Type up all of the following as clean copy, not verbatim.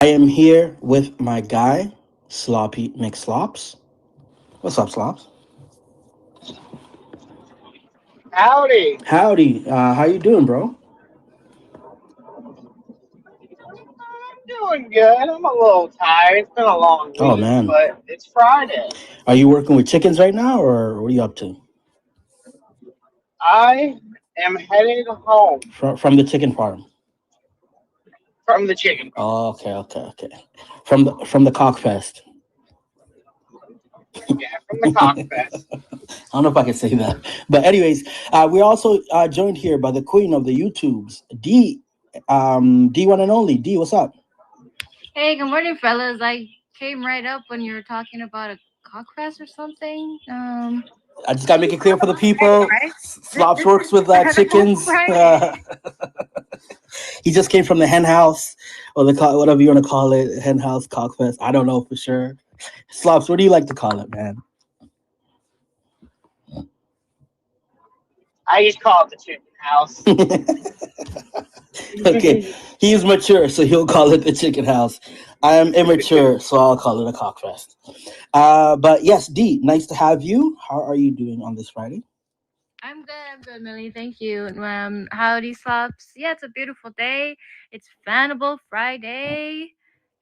I am here with my guy, Sloppy McSlops. What's up, Slops? Howdy. Howdy. How you doing, bro? I'm doing good. I'm a little tired. It's been a long Oh week, man, but it's Friday. are you working with chickens right now, or what are you up to? I am headed home From the chicken farm. from the chicken farm. Oh, okay. From the cockfest. Yeah, from the I cockfest. don't know if I can say that, but anyways, we're also joined here by the queen of the YouTubes, D. D one and only D. What's up? Hey, good morning, fellas. I came right up when you were talking about a cockfest or something. I just gotta make it clear for the Right, people. right. Slops This works is with Fanable chickens. Friday. He just came from the hen house or whatever you want to call it, hen house cockfest. I don't know for sure. Slops, what do you like to call it, man? I just call it the chicken house. Okay, he's mature, so he'll call it the chicken house. I am immature, so I'll call it a cockfest. But yes, D, nice to have you. How are you doing on this Friday? I'm good, Millie. Thank you. Howdy, Slops. Yeah, it's a beautiful day. It's Fanable Friday.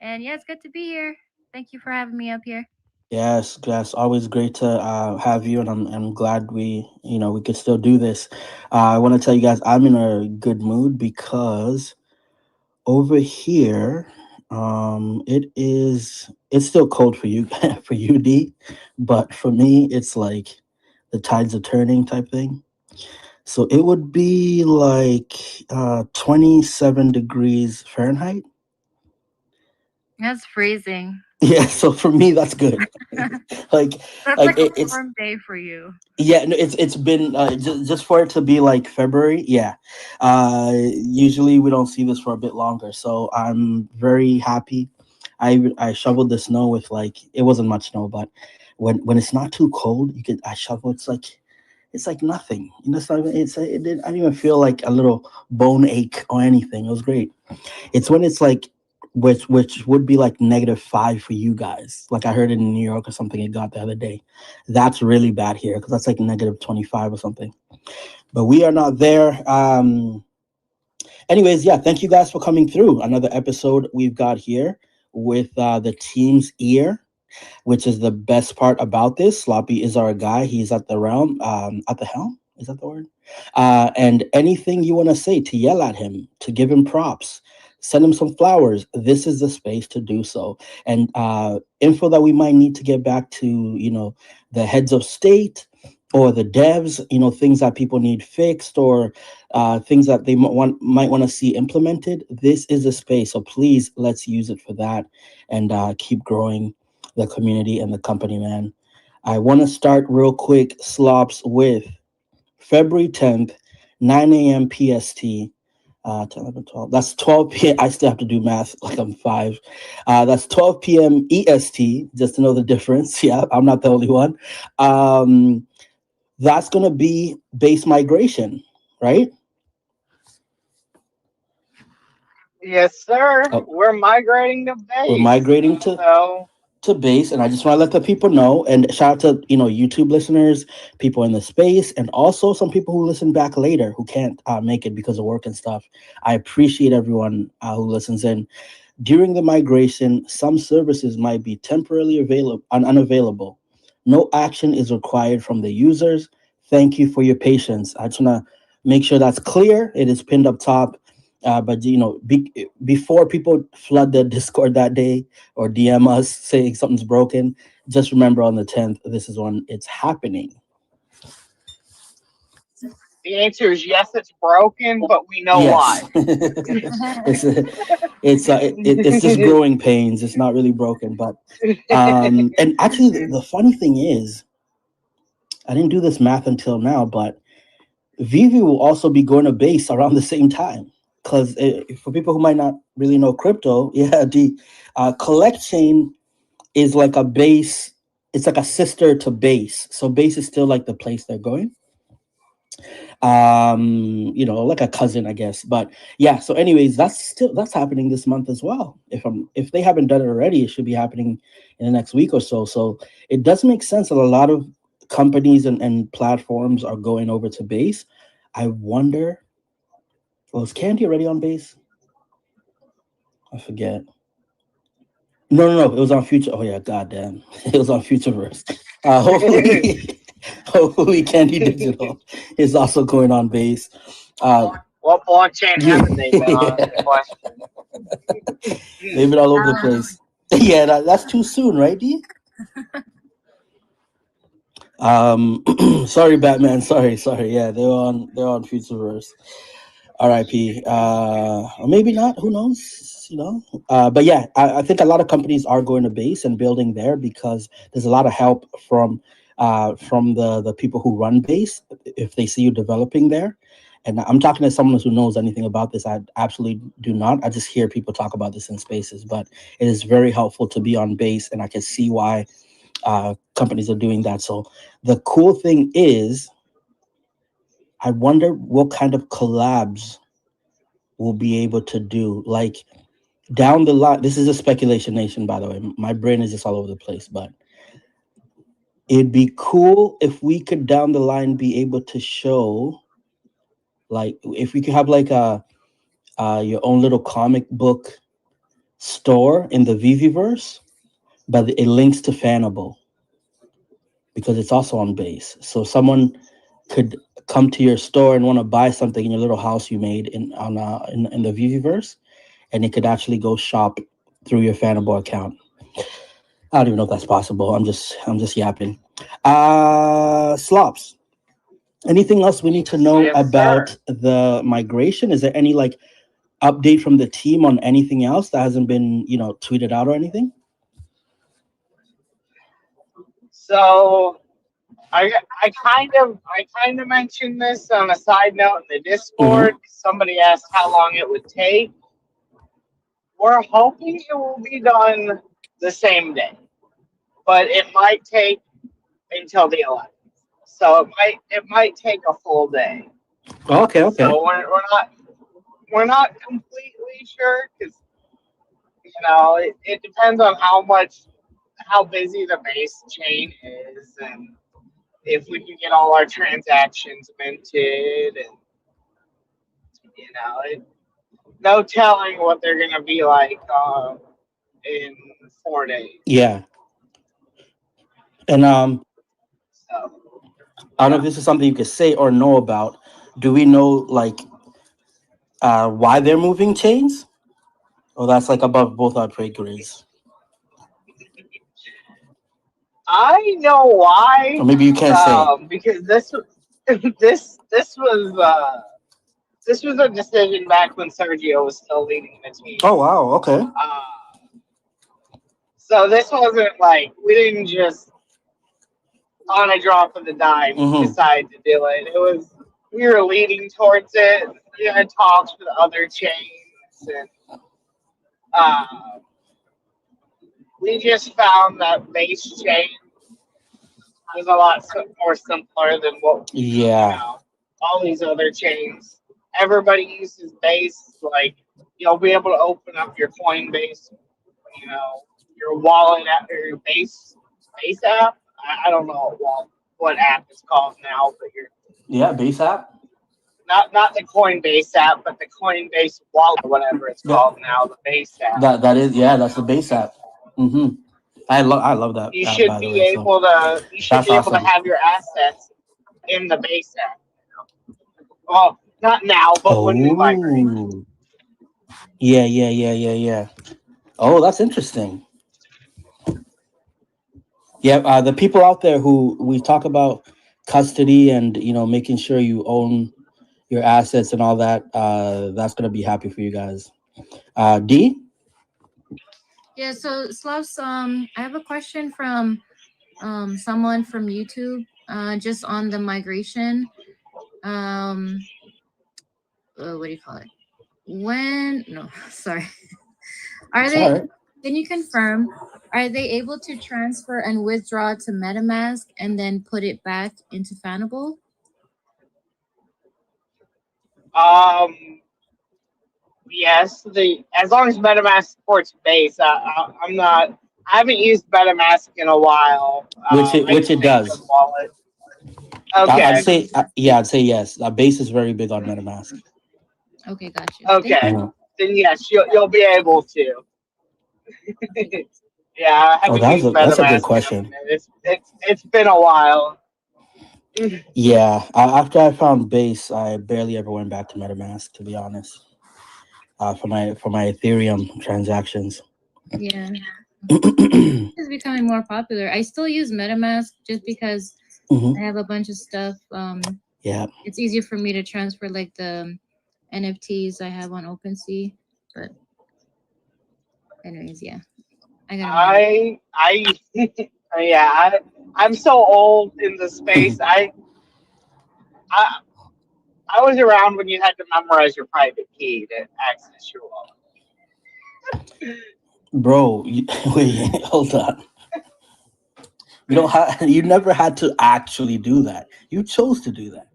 And yeah, it's good to be here. Thank you for having me up here. Yes. Always great to have you, and I'm glad we could still do this. I want to tell you guys I'm in a good mood because over here, it's still cold for you for you, D, but for me, it's like the tides are turning type thing. So it would be like 27 degrees Fahrenheit. That's freezing. Yeah, so for me that's good. like That's like like a it's warm day for you. yeah, no, it's been just for it to be like February. Yeah, usually we don't see this for a bit longer, so I'm very happy. I shoveled the snow with like it wasn't much snow, but when it's not too cold, you could I shovel. It's like nothing. It's not even, I didn't even feel like a little bone ache or anything. It was great. It's when it's like which would be like -5 for you guys. Like I heard in New York or something it got the other day. That's really bad here because that's like -25 or something. But we are not there. Anyways, yeah, thank you guys for coming through. Another episode we've got here with the team's ear, which is the best part about this. Sloppy is our guy. He's at the realm, at the helm. Is that the word? And anything you want to say to yell at him, to give him props, send him some flowers. This is the space to do so. And info that we might need to get back to, the heads of state or the devs, things that people need fixed or things that they might want to see implemented. This is a space. So please let's use it for that and keep growing the community and the company, man. I want to start real quick, Slops, with February 10th, 9 a.m. PST. 10, 11, 12. That's 12 p.m. I still have to do math like I'm five. That's 12 p.m. EST, just to know the difference. Yeah, I'm not the only one. Um, that's going to be base migration, right? Yes, sir. Oh, We're migrating to we're base. migrating So, to base, and I just want to let the people know and shout out to YouTube listeners, people in the space, and also some people who listen back later who can't make it because of work and stuff. I appreciate everyone who listens in. During the migration, some services might be temporarily available unavailable. No action is required from the users. Thank you for your patience. I just want to make sure that's clear. It is pinned up top. But before people flood the Discord that day or DM us saying something's broken, just remember on the 10th, this is when it's happening. the answer is yes, it's broken, but we know Yes, why. it's it's just growing pains. It's not really broken, but and actually, the funny thing is, I didn't do this math until now, but Vivi will also be going to base around the same time. Because for people who might not really know crypto, yeah, the collect chain is like a base. It's like a sister to base. So base is still like the place they're going. like a cousin, I guess. But yeah, so anyways, that's happening this month as well. If they haven't done it already, it should be happening in the next week or so. So it does make sense that a lot of companies and platforms are going over to base. I wonder, was Candy already on base? I forget. No, it was on Future. Oh yeah, goddamn, it was on Futureverse. Hopefully, hopefully, Candy Digital is also going on base. Uh, What blockchain yeah, haven't they been on? Is the question. they've been all over the place. Yeah, that's too soon, right, D? Sorry, Batman. Sorry. Yeah, they're on Futureverse. R.I.P. Or maybe not. Who knows? But yeah, I think a lot of companies are going to base and building there because there's a lot of help from the people who run base if they see you developing there. And I'm talking to someone who knows anything about this. I absolutely do not. I just hear people talk about this in spaces, but it is very helpful to be on base, and I can see why companies are doing that. So the cool thing is, I wonder what kind of collabs we'll be able to do. Like down the line, this is a speculation nation, by the way. My brain is just all over the place, but it'd be cool if we could down the line be able to show, like, if we could have like a your own little comic book store in the Viviverse, but it links to Fanable because it's also on base. So someone could come to your store and want to buy something in your little house you made in the Viviverse, and it could actually go shop through your Fanable account. I don't even know if that's possible. I'm just yapping. Slops. Anything else we need to know Yes, sir. about the migration? Is there any like update from the team on anything else that hasn't been tweeted out or anything? So I kind of mentioned this on a side note in the Mm-hmm. Discord. Somebody asked how long it would take. We're hoping it will be done the same day, but it might take until the 11th. So it might take a full day. Okay. So we're not completely sure because it depends on how busy the base chain is and if we can get all our transactions minted and no telling what they're gonna be like in 4 days. Yeah. And So I don't know yeah. if this is something you could say or know about. Do we know like why they're moving chains? Or that's like above both our trade grades. I know Or why. maybe you can't say. Because this was a decision back when Sergio was still leading the team. Oh wow, okay. Uh, so this wasn't like we didn't just on a drop of the dime Mm-hmm. decide to do it. It was we were leading towards it. We had talks with other chains, and uh, we just found that base chain was a lot more simpler than what Yeah. all these other chains. Everybody uses base. Like you'll be able to open up your Coinbase, your wallet app or your base app. I don't know what app it's called now, but your Yeah, base app. not the Coinbase app, but the Coinbase wallet, whatever it's Yeah. called now, the base app. That is, yeah, that's the base app. Mm-hmm. I love that You app, should by the be way. So able to you should that's be able to awesome. have your assets in the base app. Well, not now, but when we migrate. Oh. Yeah. Oh, that's interesting. Yeah, the people out there who we talk about custody and making sure you own your assets and all that, that's gonna be happy for you guys. D. Yeah, so Slavs, I have a question from someone from YouTube, just on the migration. Um, what do you call it? When no, sorry. Are It's all they? right. Can you confirm? Are they able to transfer and withdraw to MetaMask and then put it back into Fanable? Um, yes, the as long as MetaMask supports base, I'm not. I haven't used MetaMask in a while. I Which use it Anchor does. Wallet. I'd Okay, say yeah, I'd say yes. Base is very big on MetaMask. Okay, got you. Thank okay. Mhm. Then yes, you'll be able to. you. Yeah, I Oh, haven't used that's a good MetaMask in a question. minute. It's been a while. Yeah, after I found Base, I barely ever went back to MetaMask, to be honest. For my Ethereum transactions. Yeah, Hmm. it's becoming more popular. I still use MetaMask just because I have a bunch of stuff. Yeah. It's easier for me to transfer like the NFTs I have on OpenSea. But anyways, yeah, I gotta manage. I yeah, I'm so old in the space. I I was around when you had to memorize your private key to access your wallet. Bro, wait, hold on. You don't you never had to actually do that. You chose to do that.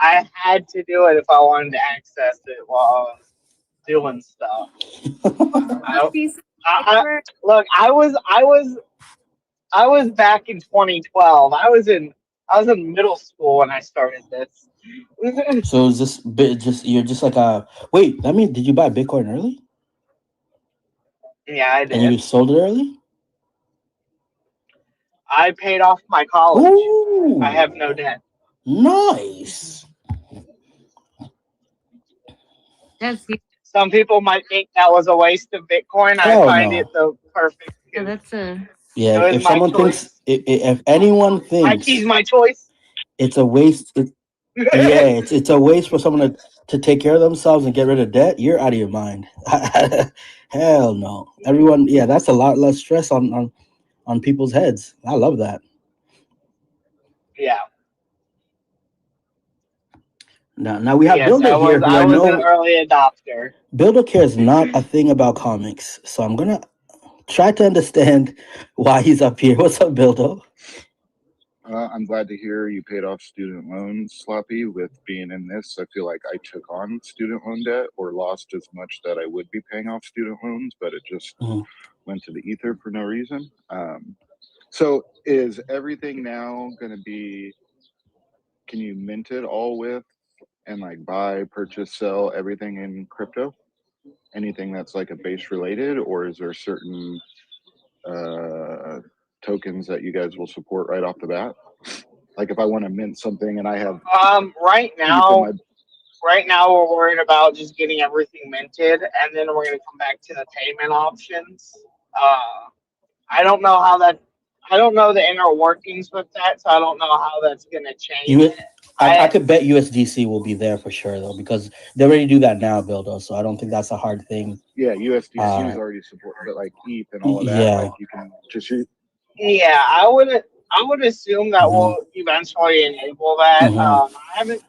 I had to do it if I wanted to access it while I was doing stuff. I, Piece I look. I was back in 2012. I was in middle school when I started this. So is this bit just you're just like a wait, that means did you buy Bitcoin early? Yeah, I And you did. sold it early? I paid off my college. I Ooh, have no debt. nice. that's yeah, Some people might think that was a waste of Bitcoin. I Hell find it no. the perfect. that's a Yeah, It was if my someone thinks choice. if anyone My key's thinks my choice. it's a waste, yeah, it's a waste for someone to take care of themselves and get rid of debt, you're out of your mind. Hell no. Everyone, yeah, that's a lot less stress on people's heads. I love that. Yeah. Now we have Yes, Builder here, who I I was an know early adopter. Builder cares not a thing about comics. So I'm gonna try to understand why he's up here. What's up, Builder? I'm glad to hear you paid off student loans, Sloppy. With being in this, I feel like I took on student loan debt or lost as much that I would be paying off student loans, but it just Mhm. went to the ether for no reason. So is everything now going to be, can you mint it all with and like buy, purchase, sell everything in crypto? Anything that's like a base related, or is there certain uh, tokens that you guys will support right off the bat? Like if I want to mint something and I have Um, right ETH in my now, right now we're worried about just getting everything minted, and then we're gonna come back to the payment options. I don't know how that. I don't know the inner workings with that, so I don't know how that's gonna change. You, I I could bet USDC will be there for sure though, because they already do that now, Builder. So I don't think that's a hard thing. yeah, USDC is Uh, already supported, but like ETH and all of that, yeah. like you can just use. Yeah, I would assume that Hmm. we'll eventually enable that. Hmm. I haven't.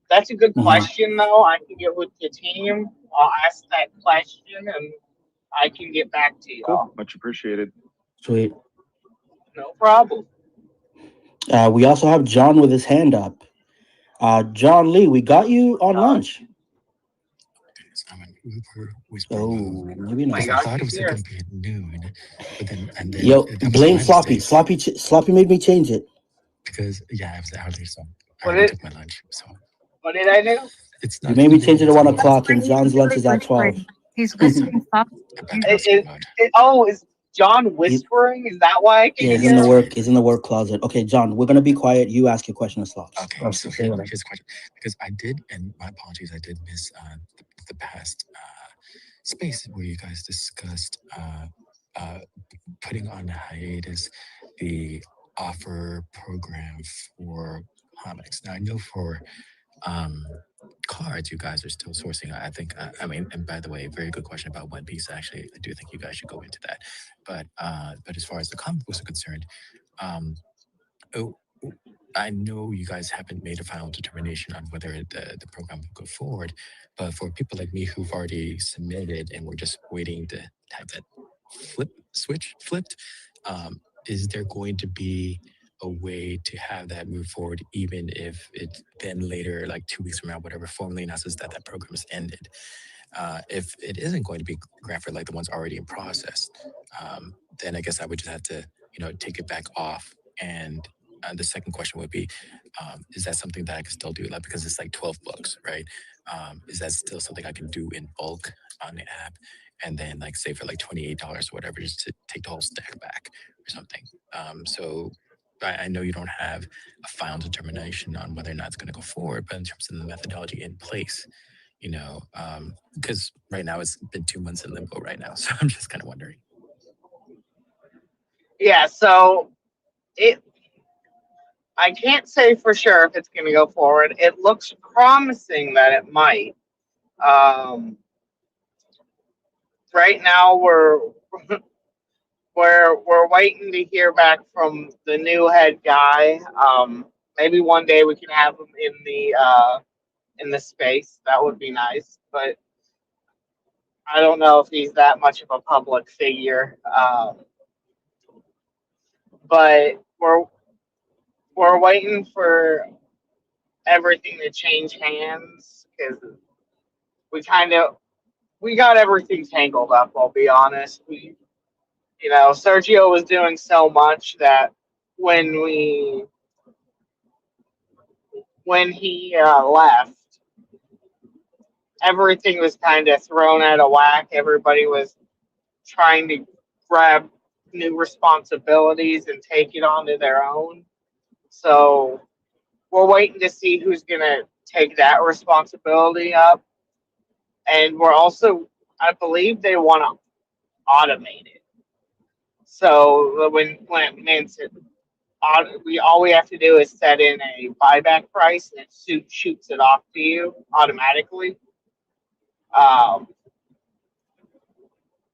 That's a good Hmm. question, though. I can get with the team. I'll ask that question, and I can get back to Cool, y'all. much appreciated. Sweet. No problem. We also have John with his hand up. John Lee, we got you on John, lunch. I'm an Uber whisper Oh, mode maybe my because not. I gosh, thought it he's was here. going to be at noon, but then Yo, that was blame my Sloppy. mistake Sloppy made me change it. because yeah, I was early, so I What already did took my lunch. So what did I do? it's You not made going me to be change it to it's one going to be that's o'clock, why and he's John's lunch is at 12. whispering. He's whispering soft. I'm back in whisper mode. Is John whispering? Is that why I Yeah, can hear him? he's in the work closet. Okay, John, we're gonna be quiet. You ask your question to Slops. Okay, Or so say whatever. here's the question because I did, and my apologies, I did miss the past space where you guys discussed uh, putting on hiatus the offer program for comics. Now I know for um, cards, you guys are still sourcing. I think. I mean, and by the way, very good question about One Piece. Actually, I do think you guys should go into that. But as far as the comic books are concerned, um, oh, I know you guys haven't made a final determination on whether the program will go forward. But for people like me who've already submitted and we're just waiting to have that switch flipped, is there going to be a way to have that move forward, even if it then later, like 2 weeks from now, whatever, formally announces that that program is ended. If it isn't going to be granted, like the ones already in process, then I guess I would just have to, take it back off. And the second question would be, is that something that I can still do? Like, because it's like 12 books, right? Is that still something I can do in bulk on the app? And then, like, say for like $28 or whatever, just to take the whole stack back or something. So I know you don't have a final determination on whether or not it's going to go forward, but in terms of the methodology in place, because right now it's been 2 months in limbo right now. So I'm just kind of wondering. Yeah, so I can't say for sure if it's going to go forward. It looks promising that it might. Right now we're waiting to hear back from the new head guy. Maybe one day we can have him in the space. That would be nice, but I don't know if he's that much of a public figure. But we're waiting for everything to change hands because we got everything tangled up. I'll be honest. Sergio was doing so much that when he left, everything was kind of thrown out of whack. Everybody was trying to grab new responsibilities and take it onto their own. So we're waiting to see who's going to take that responsibility up. And we're also, I believe they want to automate it. So when it means it, all we have to do is set in a buyback price and it shoots it off to you automatically.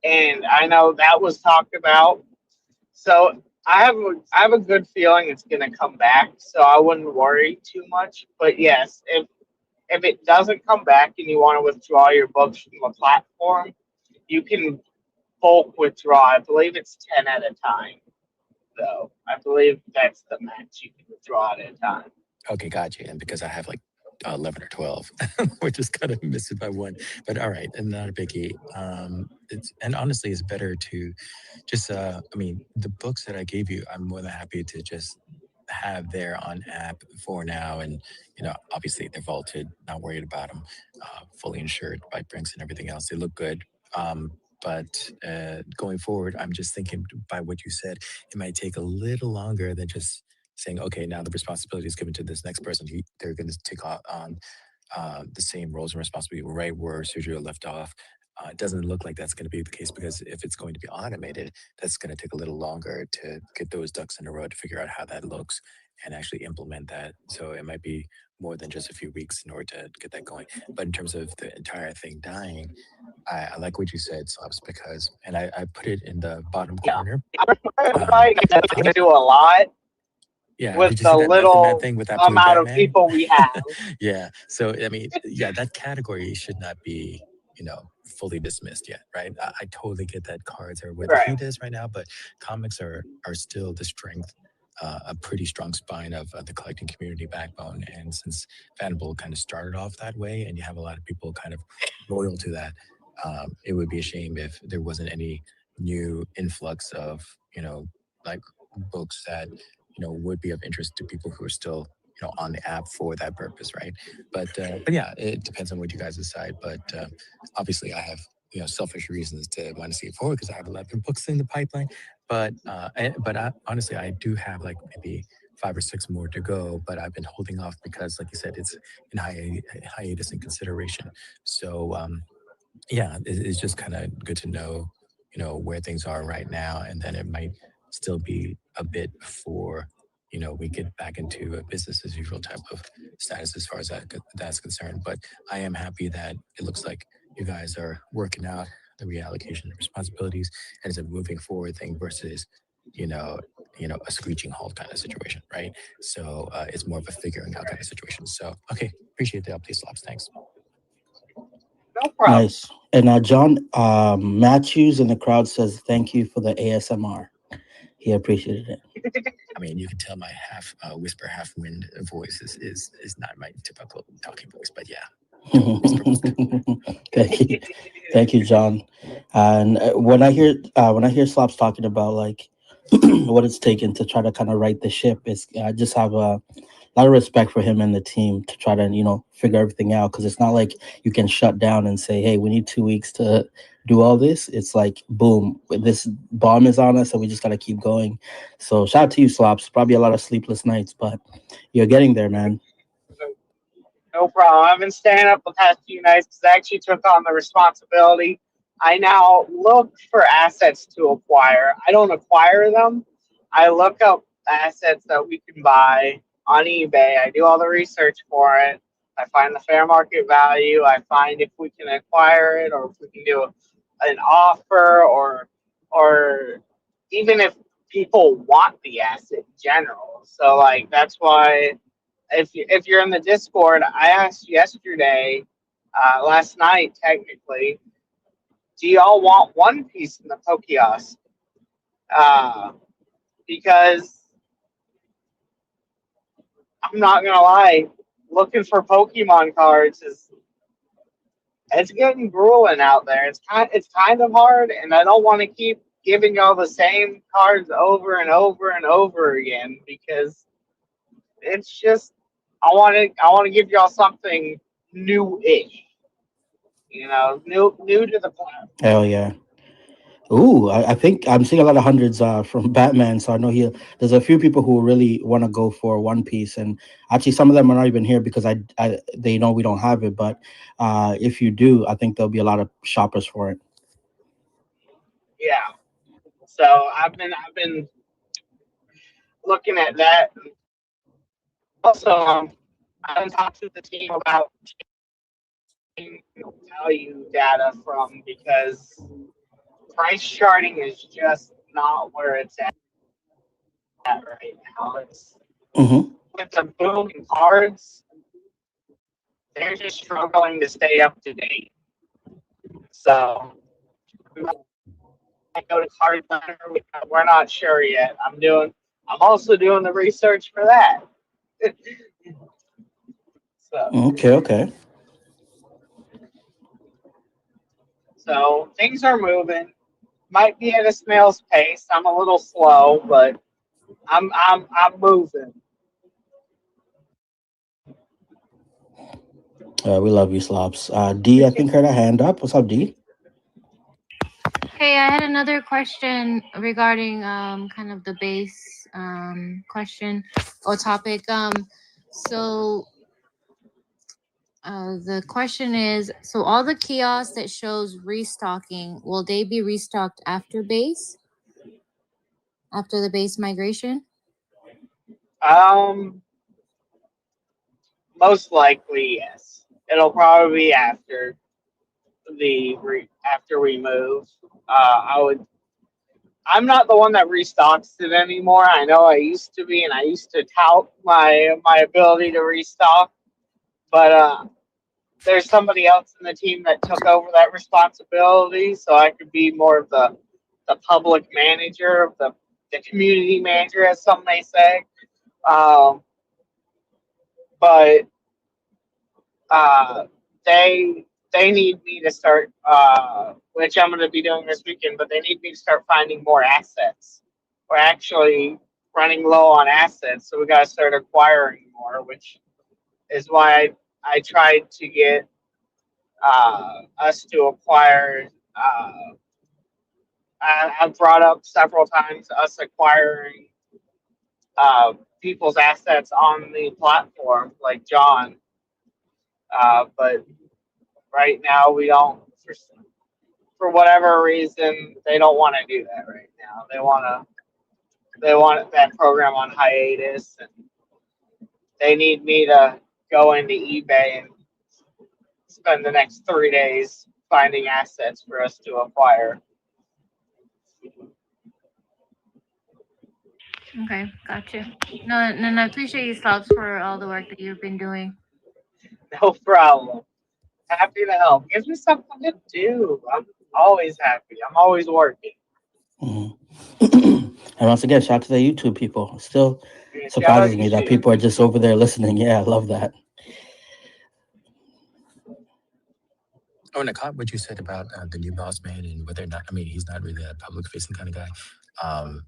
And I know that was talked about. So I have a good feeling it's going to come back. So I wouldn't worry too much. But yes, if it doesn't come back and you want to withdraw your books from the platform, you can bulk withdraw. I believe it's 10 at a time. So I believe that's the max you can withdraw at a time. Okay, gotcha. And because I have like 11 or 12, we're just kind of missing by one. But all right, and not a biggie. And honestly, it's better to just, the books that I gave you, I'm more than happy to just have there on app for now. And, obviously they're vaulted, not worried about them, fully insured by Brinks and everything else. They look good. But going forward, I'm just thinking by what you said, it might take a little longer than just saying, okay, now the responsibility is given to this next person. They're going to take on the same roles and responsibility right where Sergio left off. It doesn't look like that's going to be the case because if it's going to be automated, that's going to take a little longer to get those ducks in a row to figure out how that looks and actually implement that. So it might be more than just a few weeks in order to get that going. But in terms of the entire thing dying, I like what you said, Slops, because, and I put it in the bottom corner. I do a lot. Yeah, with did you the see that method little thing with Absolute amount of Batman? people we have. Yeah, so that category should not be, fully dismissed yet, right? I totally get that cards are where the heat is right now, but comics are still the strength, a pretty strong spine of the collecting community backbone. And since Fanable kind of started off that way, and you have a lot of people kind of loyal to that, it would be a shame if there wasn't any new influx of, like books that would be of interest to people who are still on the app for that purpose, right? But yeah, it depends on what you guys decide. But obviously, I have selfish reasons to want to see it forward because I have 11 books in the pipeline. But honestly, I do have like maybe 5 or 6 more to go. But I've been holding off because, like you said, it's in hiatus in consideration. So yeah, it's just kind of good to know where things are right now, and then it might still be a bit before we get back into a business as usual type of status as far as that's concerned. But I am happy that it looks like you guys are working out the reallocation of responsibilities and it's a moving forward thing versus a screeching halt kind of situation, right? So it's more of a figuring out kind of situation. So okay, appreciate the update, Slops. Thanks. No problem. Nice. And John Matthews in the crowd says, thank you for the ASMR. He appreciated it. I mean, you can tell my half whisper, half wind voice is not my typical talking voice, but yeah. Thank you, John. And when I hear Slops talking about like what it's taken to try to kind of right the ship, is I just have a lot of respect for him and the team to try to figure everything out, because it's not like you can shut down and say, hey, we need 2 weeks to do all this. It's like boom, this bomb is on us and we just got to keep going. So shout out to you, Slops. Probably a lot of sleepless nights, but you're getting there, man. No problem. I've been staying up the past few nights because I actually took on the responsibility. I now look for assets to acquire. I don't acquire them. I look up assets that we can buy on eBay. I do all the research for it. I find the fair market value. I find if we can acquire it, or if we can do an offer, or even if people want the asset in general. So like that's why if you're in the Discord, I asked yesterday, last night technically, do y'all want One Piece in the Pokeos? Because I'm not gonna lie, looking for Pokemon cards it's getting grueling out there. It's kind of hard, and I don't want to keep giving y'all the same cards over and over and over again, because it's just I want to give y'all something new-ish. New to the platform. Hell yeah. Ooh, I think I'm seeing a lot of hundreds from Batman. So I know there's a few people who really want to go for One Piece, and actually some of them are not even here because they know we don't have it. But if you do, I think there'll be a lot of shoppers for it. Yeah. So I've been looking at that. Also, I've talked to the team about value data from, because price charting is just not where it's at right now. It's Mm-hmm. with the booming cards, they're just struggling to stay up to date. So we might go to Card Hunter. We're not sure yet. I'm also doing the research for that. So Okay. so things are moving. Might be at a snail's pace. I'm a little slow, but I'm moving. We love you, Slops. D, I think heard a hand up. What's up, D? Hey, I had another question regarding kind of the base question or topic. So the question is, so all the kiosks that shows restocking, will they be restocked after the base migration? Most likely yes. It'll probably be after after we move. I'm not the one that restocks it anymore. I know I used to be, and I used to tout my ability to restock, but there's somebody else in the team that took over that responsibility, so I could be more of the public manager, of the community manager, as some may say. But they need me to start, which I'm going to be doing this weekend. But they need me to start finding more assets. We're actually running low on assets, so we got to start acquiring more, which is why I tried to get us to acquire. I've brought up several times us acquiring people's assets on the platform, like John. But right now we don't. For whatever reason, they don't want to do that right now. They want that program on hiatus, and they need me to go into eBay and spend the next 3 days finding assets for us to acquire. Okay, gotcha. No, I appreciate you, Slops, for all the work that you've been doing. No problem. Happy to help. Gives me something to do. I'm always happy. I'm always working. Mhm. And once again, shout out to the YouTube people. Still Yeah, shout out surprises me that YouTube. people are just over there listening. Yeah, I love that. Oh, and I caught what you said about the new boss man and whether or not, I mean, he's not really a public facing kind of guy.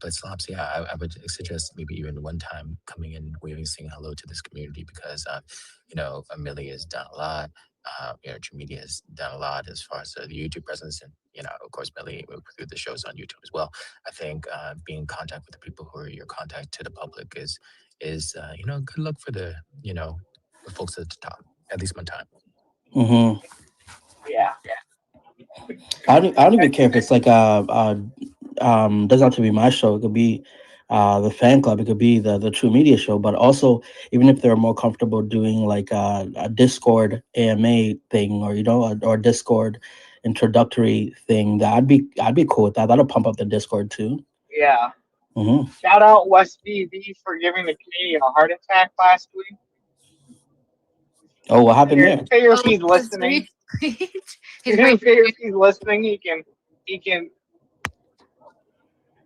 But Slops, yeah, I would suggest maybe even one time coming in, waving, saying hello to this community because, Omilli has done a lot. True Media has done a lot as far as the YouTube presence. And, of course, Millie, through the shows on YouTube as well. I think being in contact with the people who are your contact to the public is good luck for the folks at the top, at least one time. Hmm. Yeah. I don't even care if it's like doesn't have to be my show. It could be the fan club. It could be the True Media show. But also, even if they're more comfortable doing like a Discord AMA thing, or or Discord introductory thing, that I'd be cool with that. That'll pump up the Discord too. Yeah. Hmm. Shout out West BV for giving the Canadian a heart attack last week. Oh, what happened there? Figure if Oh, he's that's listening. great. He's Figure great. if he's listening, he can he can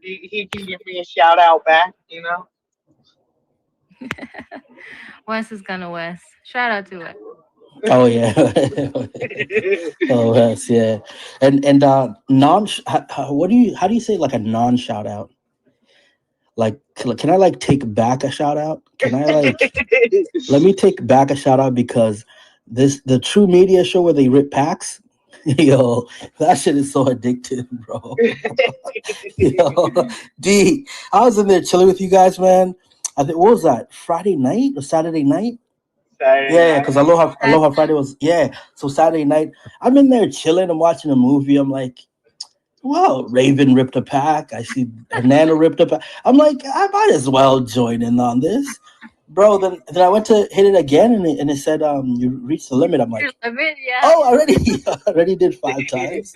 give me a shout out back. Wes is gonna Wes. Shout out to it. Oh yeah. Oh yes, yeah. And non. How do you say like a non shout out? Like, can I like take back a shout out? Can I like let me take back a shout out because the True Media show where they rip packs, yo, that shit is so addictive, bro. Yo, D, I was in there chilling with you guys, man. I think what was that? Friday night or Saturday night? Saturday Yeah, night. because Aloha Friday was So Saturday night, I'm in there chilling. I'm watching a movie. I'm like, well, Raven ripped a pack. I see Hernando ripped a pack. I'm like, I might as well join in on this, bro. Then I went to hit it again, and it said you reached the limit. I'm Your like, limit, yeah. oh, already already did 5 times.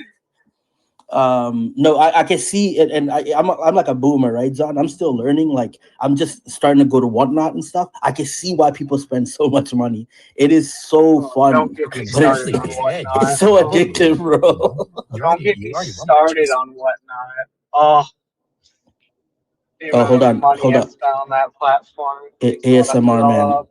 No, I can see it, and I'm like a boomer, right, John? I'm still learning. Like I'm just starting to go to whatnot and stuff. I can see why people spend so much money. It is so Oh, fun, don't get I me mean, but started especially on because yeah, it's whatnot. so Oh, addictive, bro. you don't get me already won my started chase. on whatnot. Oh, the Oh, amount of money hold I on. spent on that platform makes me want to ASMR throw man, up.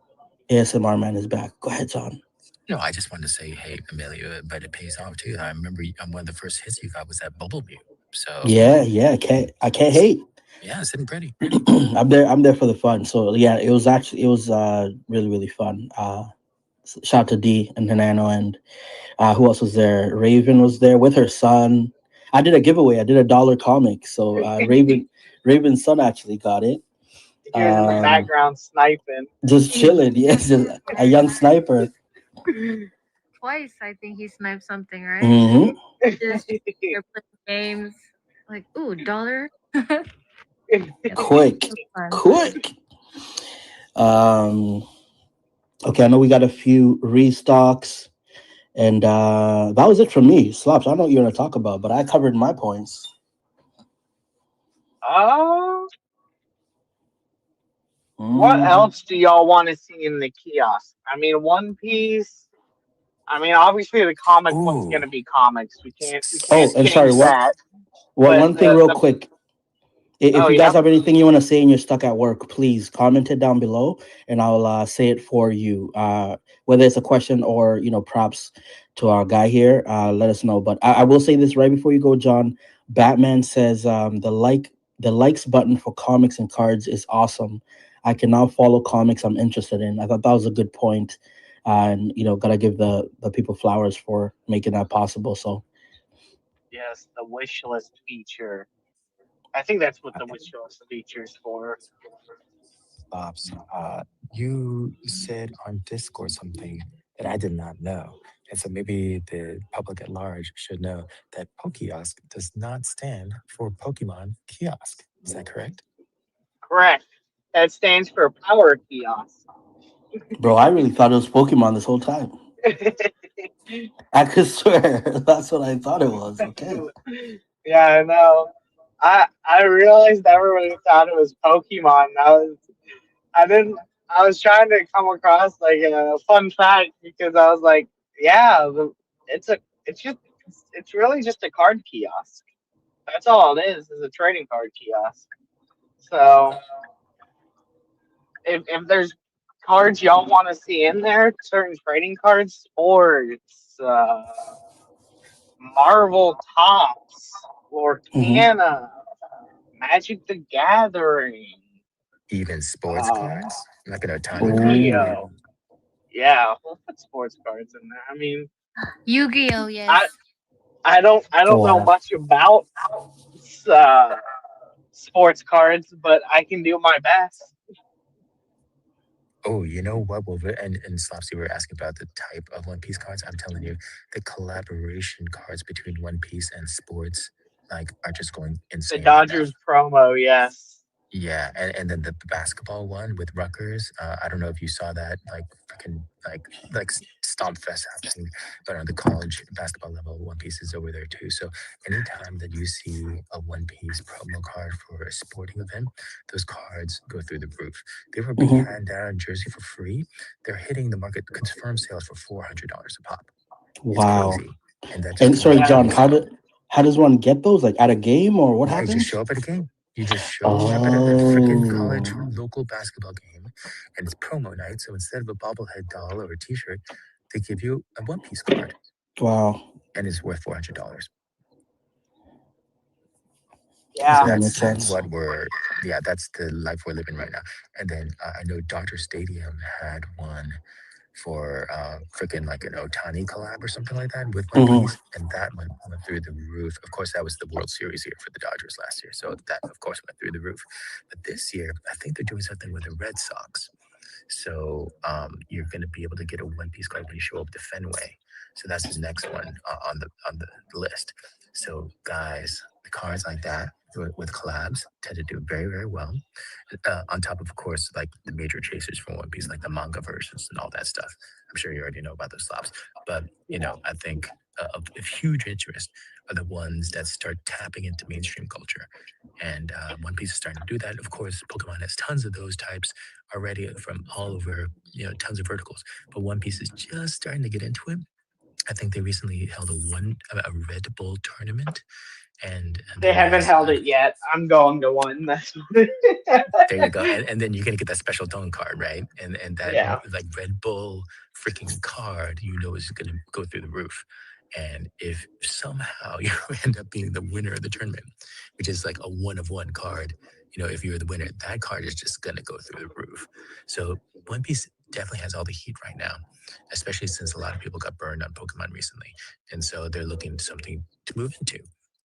ASMR man is back. Go ahead, John. No, I just wanted to say, hey, Amelia, but it pays off too. I remember one of the first hits you got was that Bubble View. So Yeah. I can't hate. yeah, sitting pretty. I'm there for the fun. So yeah, it was really really fun. Shout out to D and Hanano and who else was there? Raven was there with her son. I did a giveaway. I did a comic. So Raven's son actually got it. He was in the Um, background sniping. just chilling. Yes, just a young sniper. Twice, I think he sniped something, right? Hmm. Just they're playing games. Like, ooh, dollar. It's Quick, fun. quick. Um, okay, I know we got a few restocks. And that was it from me. Slops, I don't know what you're going to talk about, but I covered my points. uh, what Mhm. else do y'all want to see in the kiosk? I mean, One Piece. I mean, obviously the comic book's Ooh, gonna be comics. We Oh, can't and sorry, change what? that. But One thing, real the quick. oh If you guys yeah, have anything you want to say and you're stuck at work, please comment it down below, and I'll say it for you. Whether it's a question or props to our guy here, let us know. But I will say this right before you go, John. Batman says the likes button for comics and cards is awesome. I can now follow comics I'm interested in. I thought that was a good point, and gotta give the people flowers for making that possible. So yes, the wish list feature. I think that's what the wish list feature is for. Bobs, you said on Discord something that I did not know. And so maybe the public at large should know that Pokiosk does not stand for Pokemon Kiosk. Is that correct? Correct. That stands for power kiosk. bro, I really thought it was Pokemon this whole time. I could swear that's what I thought it was. Okay. Yeah, I know. I realized everybody thought it was Pokemon. I didn't. I was trying to come across like a fun fact because I was like, yeah, it's a it's just it's really just a card kiosk. That's all it is a trading card kiosk. So if there's cards y'all want to see in there, certain trading cards, sports, Marvel tops, Hmm. Lorcana, Magic the Gathering, Even sports uh, cards, like an Otani card. Ooh. Yu-Gi-Oh. Yeah, we'll put sports cards in there. I mean, Yu-Gi-Oh, I yes. I don't know Wow. much about uh, sports cards, but I can do my best. Oh, you know what? Well, and Slops, you were asking about the type of One Piece cards. I'm telling you, the collaboration cards between One Piece and sports are just going The insane right now. Dodgers promo, yes. Yeah, and then the basketball one with Rutgers. I don't know if you saw that, like freaking Stomp Fest happening, but on the college basketball level, One Piece is over there too. So anytime that you see a One Piece promo card for a sporting event, those cards go through the roof. They were being Hmm. handed out in Jersey for free. They're hitting the market confirmed sales for $400 a pop. It's Wow. crazy, and that just And sorry, one Yeah, John, piece. how does one get those? Like at a game or what Yeah, you just happens? show up at a game. You just show up at a freaking college Oh, local basketball game, and it's promo night. So instead of a bobblehead doll or a T-shirt, they give you a One Piece card, wow. and it's worth $400. So yeah. That makes that's sense. what we're, yeah, that's the life we're living right now. And then I know Dodger Stadium had one for freaking like an Otani collab or something like that with One Hmm. Piece, and that went through the roof. Of course, that was the World Series year for the Dodgers last year, so that of course went through the roof. But this year, I think they're doing something with the Red Sox. So you're going to be able to get a One Piece card when you show up to Fenway. So that's the next one on the list. So guys, the cards like that with collabs tend to do very very well. On top of course, like the major chasers from One Piece, like the manga versions and all that stuff. I'm sure you already know about those slaps, but I think of huge interest are the ones that start tapping into mainstream culture. And One Piece is starting to do that. Of course, Pokemon has tons of those types already from all over, tons of verticals. But One Piece is just starting to get into it. I think they recently held a Red Bull tournament, and They there haven't was held it yet. I'm going to one. That's there you go, and then you're gonna get that special Dawn card, right? And that yeah. like Red Bull freaking card, is gonna go through the roof. And if somehow you end up being the winner of the tournament, which is like a one of one card, if you're the winner, that card is just gonna go through the roof. So One Piece definitely has all the heat right now, especially since a lot of people got burned on Pokemon recently, and so they're looking for something to move into.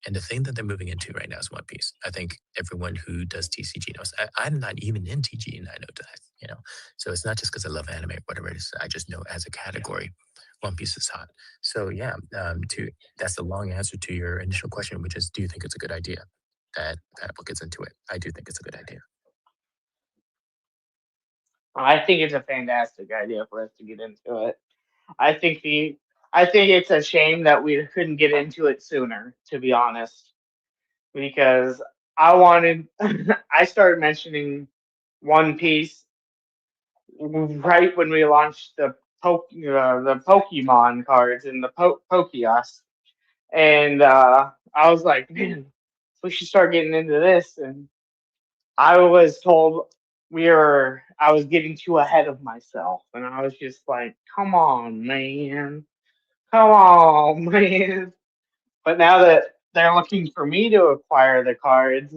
And the thing that they're moving into right now is One Piece. I think everyone who does TCG knows. I'm not even in TG, and I know that. So it's not just because I love anime or whatever it is. I just know as a category, One Piece is hot. So yeah, that's the long answer to your initial question, which is, do you think it's a good idea that Apple gets into it? I do think it's a good idea. I think it's a fantastic idea for us to get into it. I think the I think it's a shame that we couldn't get into it sooner, to be honest, because I wanted. I started mentioning One Piece right when we launched the Pokemon cards in the Pokeos, and I was like, man, we should start getting into this. And I was told I was getting too ahead of myself, and I was just like, come on, man. Come on, man. But now that they're looking for me to acquire the cards,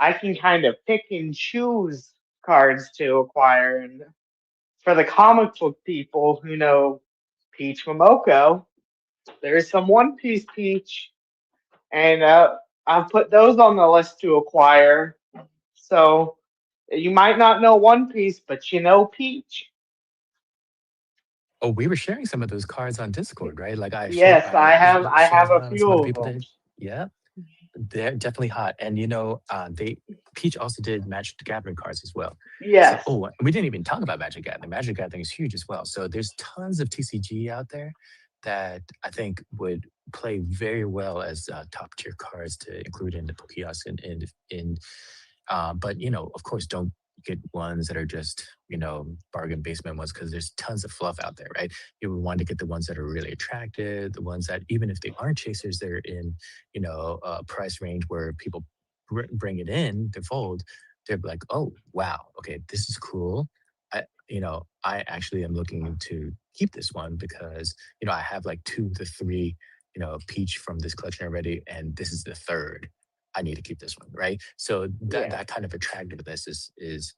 I can kind of pick and choose cards to acquire. And for the comic book people who know Peach Momoko, there's some One Piece Peach, and I've put those on the list to acquire. So you might not know One Piece, but you know Peach. Oh, we were sharing some of those cards on Discord, right? Like Yes, I I shared have them a out, and some few other of people them. did. Yeah, they're definitely hot. And they Peach also did Magic the Gathering cards as well. So Yes. we didn't even talk about Magic Gathering. Magic Gathering is huge as well. So there's tons of TCG out there that I think would play very well as top tier cards to include in the Pokeos but of course, don't get ones that are just, bargain basement ones, because there's tons of fluff out there, right? You would want to get the ones that are really attractive, the ones that even if they aren't chasers, they're in, a price range where people bring it in to fold. They're like, oh wow, okay, this is cool. I actually am looking to keep this one because I have like 2 to 3 peach from this collection already, and this is the third. I need to keep this one, right? So that kind of attractiveness is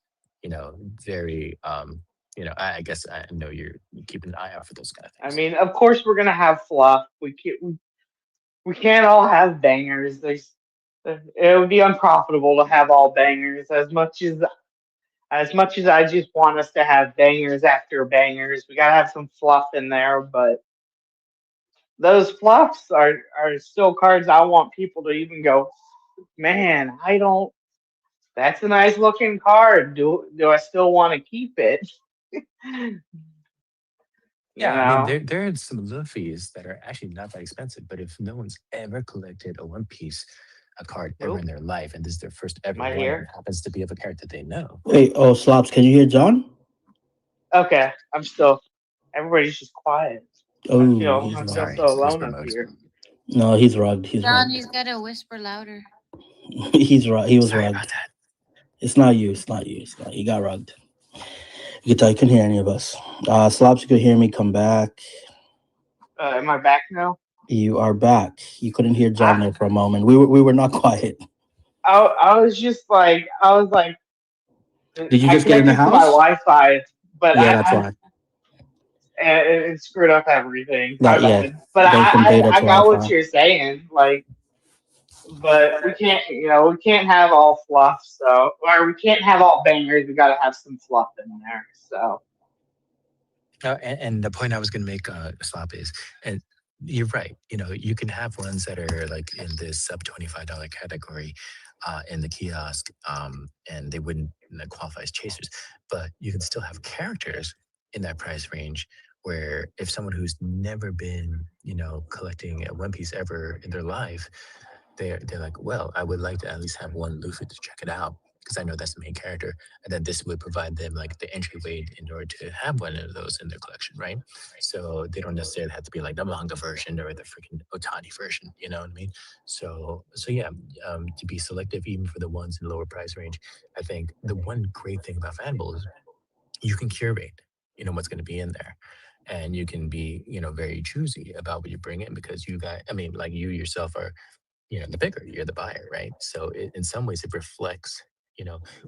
very I guess I know you're keeping an eye out for those kind of I things. mean, of course we're gonna have fluff. We can't all have bangers. It would be unprofitable to have all bangers. As much as I just want us to have bangers after bangers, we gotta have some fluff in there. But those fluffs are still cards I want people to even go, man, I don't. That's a nice looking card. Do I still want to keep it? Yeah, I mean, there are some Luffy's that are actually not that expensive, but if no one's ever collected a One Piece a card ever in their life, and this is their first ever Am I one, and here? it happens to be of a character they know. Wait, Slops, can you hear John? Okay, I'm still. Everybody's just quiet. Oh, I he's feel rugged. so alone up here. No, he's rugged. He's John, rugged. he's gotta whisper louder. He was Sorry rugged. about that. It's not you. It's not you. It's not. You got rugged. You can tell you couldn't hear any of us. Slops, you could hear me. Come back. Am I back now? You are back. You couldn't hear John there for a moment. We were not quiet. I was just like Did you I just get in the connected to my house? Wi-Fi, but Yeah, that's why. it screwed up everything. My Yeah, bad. But going from data I to got what Wi-Fi. you're saying. Like, but we can't, we can't have all fluff. Or we can't have all bangers. We got to have some fluff in there. So. And the point I was going to make, Slop, is, and you're right. You can have ones that are like in this sub $25 category in the kiosk, and they wouldn't qualify as chasers. But you can still have characters in that price range where if someone who's never been, collecting a One Piece ever in their life, they're like, well, I would like to at least have one Luffy to check it out, because I know that's the main character, and then this would provide them like the entryway in order to have one of those in their collection, right? So they don't necessarily have to be like the manga version or the freaking Otani version, you know what I mean? So yeah, to be selective even for the ones in the lower price range, I think the one great thing about Fanable is you can curate, what's going to be in there. And you can be, very choosy about what you bring in, because you yourself are, the picker, you're the buyer, right? So in some ways it reflects,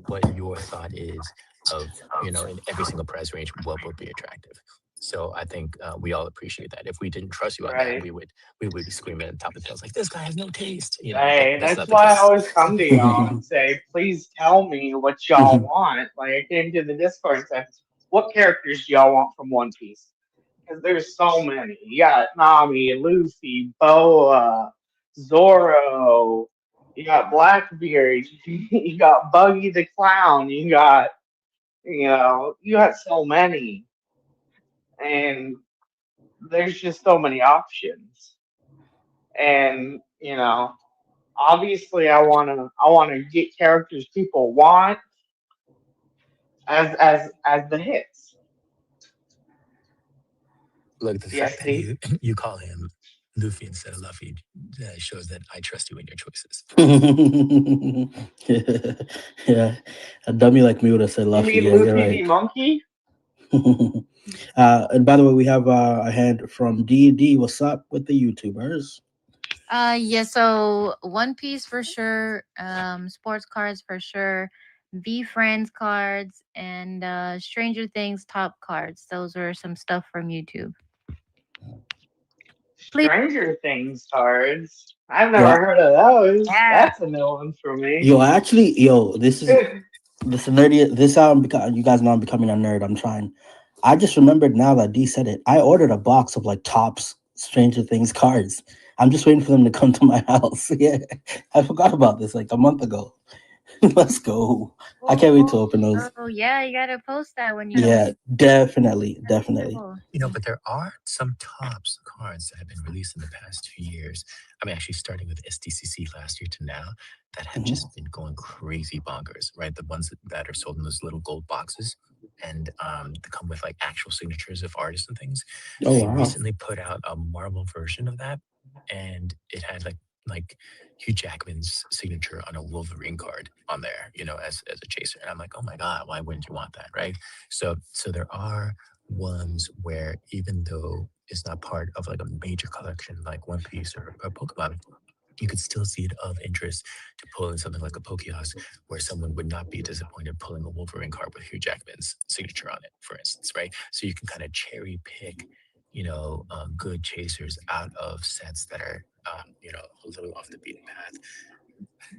what your thought is of, in every single price range, what would be attractive. So I think we all appreciate that. If we didn't trust you on that, we would be screaming at the top of the tails like, this guy has no taste. Hey, that's that's not the why I case. always come to y'all and say, please tell me what y'all want. Like, I came to the Discord and said, what characters do y'all want from One Piece? Because there's so many. You got Nami, Luffy, Boa, Zoro. You got Blackbeard. You got Buggy the Clown. You got so many. And there's just so many options. And, obviously I wanna get characters people want as the hits. Look, the fact that you call him Luffy instead of Luffy shows that I trust you in your choices. Yeah, a dummy like me would have said Luffy. You mean Yeah, Luffy you're right. the monkey? And by the way, we have a hand from D&D. What's up with the YouTubers? Yeah, so One Piece for sure, sports cards for sure, Be Friends cards, and Stranger Things top cards. Those are some stuff from YouTube. Stranger Things cards. I've never heard of those. Yeah. That's a new one for me. This is this nerdy. This you guys know I'm becoming a nerd. I'm trying. I just remembered now that D said it. I ordered a box of like Topps Stranger Things cards. I'm just waiting for them to come to my house. Yeah, I forgot about this like a month ago. Let's go. I can't wait to open those. Oh yeah, you gotta post that when you're. Yeah, definitely. But there are some Topps cards that have been released in the past 2 years. I mean, actually, starting with SDCC last year to now, that have Mhm. just been going crazy bonkers, right? The ones that are sold in those little gold boxes and they come with like actual signatures of artists and things. Oh They wow. recently put out a Marvel version of that, and it had like Hugh Jackman's signature on a Wolverine card on there, as a chaser. And I'm like, oh my god, why wouldn't you want that, right? So there are ones where even though it's not part of like a major collection like One Piece or Pokemon, you could still see it of interest to pull in something like a Pokeos, where someone would not be disappointed pulling a Wolverine card with Hugh Jackman's signature on it, for instance, right? So you can kind of cherry pick, good chasers out of sets that are, a little off the beaten path,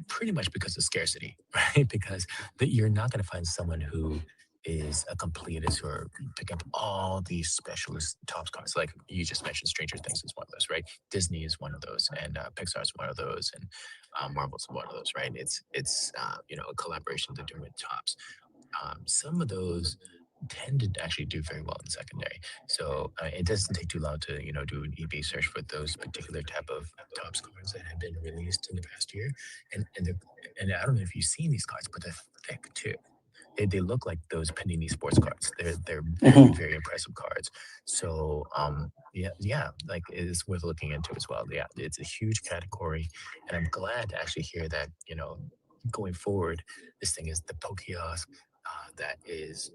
pretty much because of scarcity, right? Because you're not going to find someone who is a completist or pick up all these specialist top cards. Like you just mentioned, Stranger Things is one of those, right? Disney is one of those, and Pixar is one of those, and Marvel's one of those, right? It's a collaboration they're doing with tops. Some of those tend to actually do very well in secondary. So it doesn't take too long to do an eBay search for those particular type of tops cards that have been released in the past year, and I don't know if you've seen these cards, but they're thick too. They look like those Panini sports cards. They're very Mhm. very impressive cards. So yeah, like it's worth looking into as well. Yeah, it's a huge category, and I'm glad to actually hear that going forward, this thing is the Pokeos that is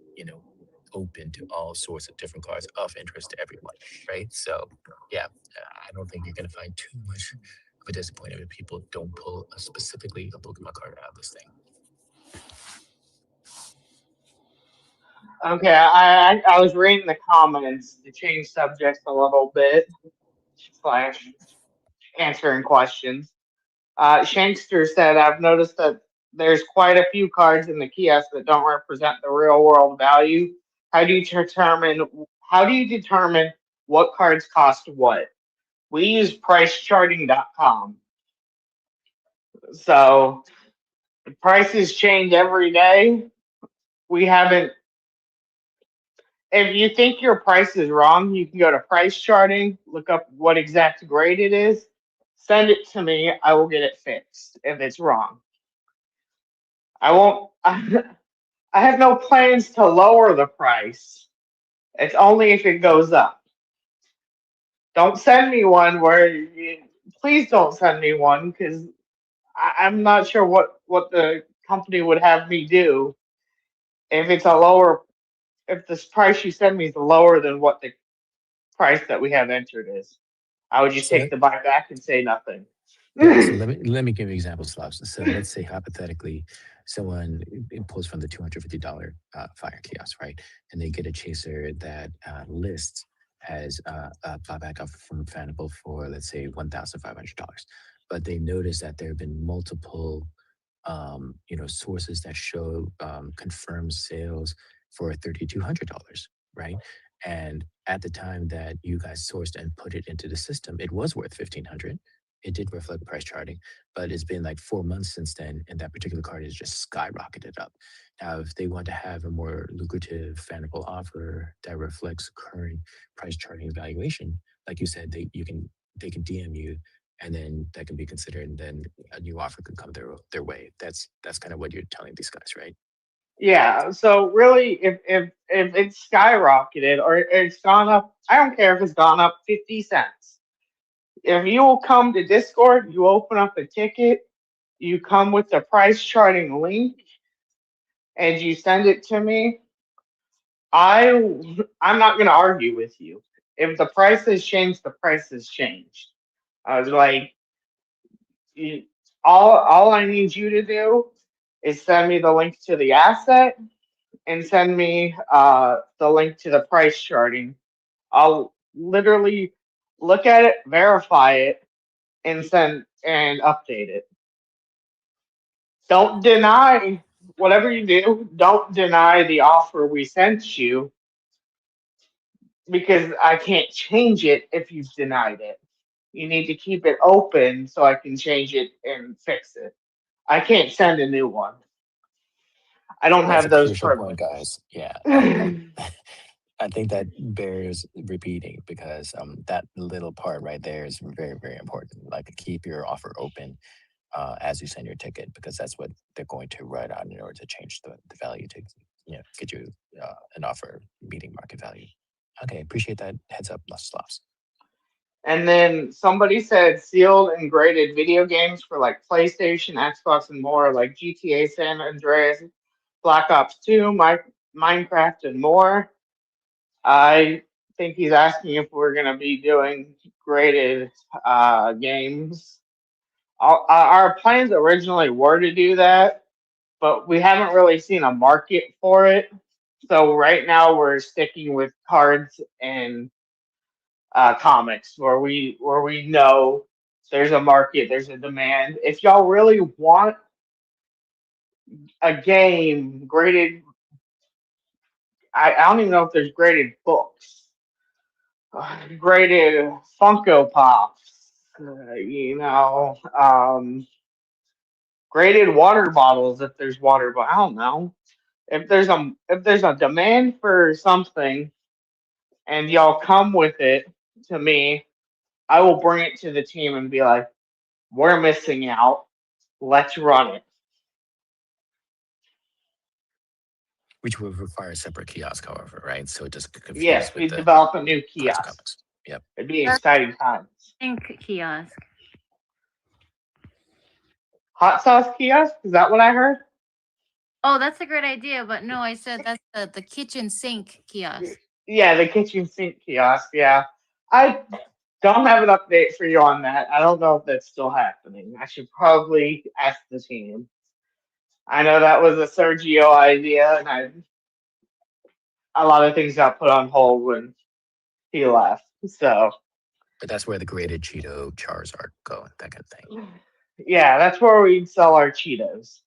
open to all sorts of different cards of interest to everyone, right? So yeah, I don't think you're gonna find too much of a disappointment if people don't pull specifically a Pokemon card out of this thing. Okay, I was reading the comments to change subjects a little bit slash answering questions. Shankster said, "I've noticed that there's quite a few cards in the kiosk that don't represent the real world value. How do you determine how do you determine what cards cost what? We use pricecharting.com. So the prices change every day. We haven't If you think your price is wrong, you can go to price charting, look up what exact grade it is, send it to me. I will get it fixed if it's wrong. I won't. I have no plans to lower the price. It's only if it goes up. Don't send me one please don't send me one because I'm not sure what the company would have me do if it's a lower if this price you send me is lower than what the price that we have entered is. I would just So take the buyback and say nothing. yeah, so let me give you examples, Slavs. So let's say hypothetically, someone pulls from the $250 fire kiosk, right? And they get a chaser that lists as a buyback offer from Fanable for, let's say, $1,500. But they notice that there have been multiple sources that show confirmed sales for $3,200, right? And at the time that you guys sourced and put it into the system, it was worth 1,500. It did reflect price charting, but it's been like 4 months since then, and that particular card has just skyrocketed up. Now, if they want to have a more lucrative Fanable offer that reflects current price charting valuation, like you said, they can DM you, and then that can be considered, and then a new offer could come their way. That's kind of what you're telling these guys, right? Yeah, so really, if it's skyrocketed or it's gone up, I don't care if it's gone up 50 cents. If you will come to Discord, you open up a ticket, you come with the price charting link, and you send it to me, I I'm not gonna argue with you. If the price has changed, the price has changed. I was like, you, all I need you to do is send me the link to the asset and send me the link to the price charting. I'll literally look at it, verify it, and send and update it. Don't deny whatever you do. Don't deny the offer we sent you because I can't change it if you've denied it. You need to keep it open so I can change it and fix it. I can't send a new one. I don't That's have a those crucial point, privileges. guys. Yeah, I I think that bears repeating because that little part right there is very, very important. Like keep your offer open as you send your ticket because that's what they're going to write out in order to change the value to get you an offer meeting market value. Okay, appreciate that heads up, Slops. And then somebody said sealed and graded video games for like PlayStation, Xbox, and more, like GTA San Andreas, Black Ops 2, Minecraft, and more. I think he's asking if we're going to be doing graded games. Our plans originally were to do that, but we haven't really seen a market for it. So right now we're sticking with cards and comics where we know there's a market, there's a demand. If y'all really want a game graded, I don't even know if there's graded books, graded Funko Pops, graded water bottles. If there's water, but I don't know if there's a demand for something, and y'all come with it to me, I will bring it to the team and be like, we're missing out. Let's run it. Which would require a separate kiosk, however, right? So it doesn't get confused Yes, with we the develop a new cards and kiosk. comics. Yep. It'd be exciting times. Think kiosk. Hot sauce kiosk? Is that what I heard? Oh, that's a great idea, but no, I said that's the kitchen sink kiosk. Yeah, the kitchen sink kiosk. Yeah. I don't have an update for you on that. I don't know if that's still happening. I should probably ask the team. I know that was a Sergio idea, and a lot of things got put on hold when he left. So, But that's where the graded Cheeto Charizard go, that kind of thing. yeah, that's where we'd sell our Cheetos.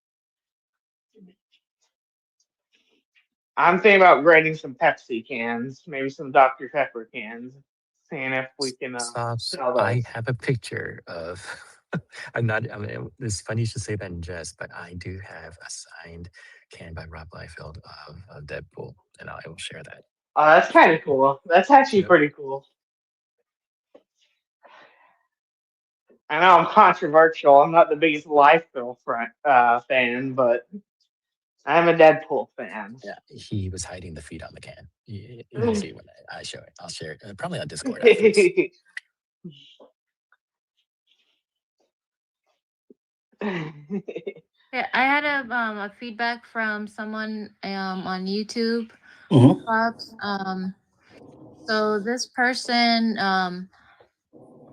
I'm thinking about grading some Pepsi cans, maybe some Dr. Pepper cans, seeing if we can Stops. sell those. I have a picture of. I'm not. I mean, it's funny you should say that in jest, but I do have a signed can by Rob Liefeld of Deadpool, and I will share that. Oh, that's kind of cool. That's actually Yep. pretty cool. I know I'm controversial. I'm not the biggest Liefeld fan, but I'm a Deadpool fan. Yeah, he was hiding the feet on the can. You'll see when I show it. I'll share it probably on Discord after this. Yeah, I had a feedback from someone on YouTube. Mhm. So this person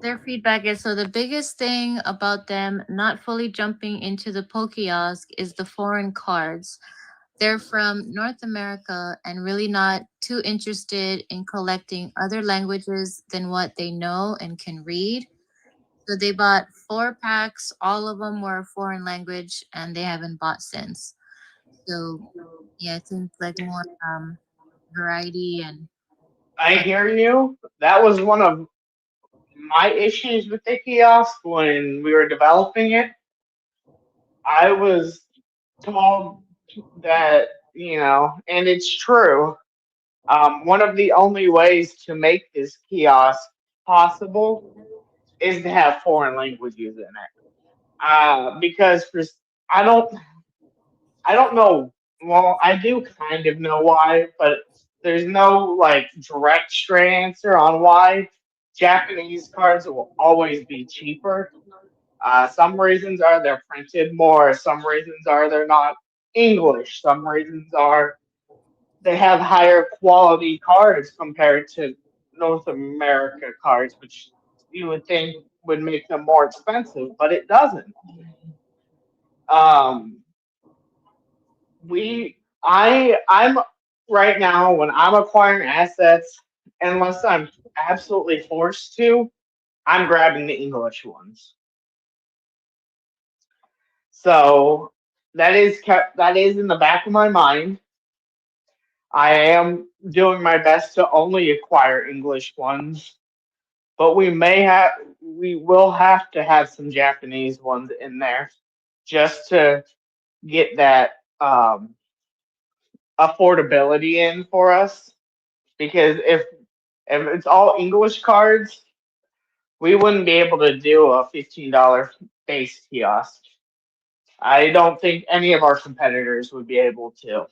their feedback is, so the biggest thing about them not fully jumping into the Pokiosk is the foreign cards. They're from North America and really not too interested in collecting other languages than what they know and can read. So they bought 4 packs, all of them were a foreign language, and they haven't bought since. So yeah, I think like more variety and I hear you. That was one of my issues with the kiosk when we were developing it. I was told that, and it's true. One of the only ways to make this kiosk possible is to have foreign languages in it. Because I don't, I don't know. Well, I do kind of know why, but there's no like direct straight answer on why Japanese cards will always be cheaper. Some reasons are they're printed more. Some reasons are they're not English. Some reasons are they have higher quality cards compared to North America cards, which you would think would make them more expensive, but it doesn't. Um, I'm right now when I'm acquiring assets, unless I'm absolutely forced to, I'm grabbing the English ones. So that is in the back of my mind. I am doing my best to only acquire English ones, but we will have to have some Japanese ones in there just to get that affordability in for us, because if it's all English cards, we wouldn't be able to do a $15 base kiosk. I don't think any of our competitors would be able to.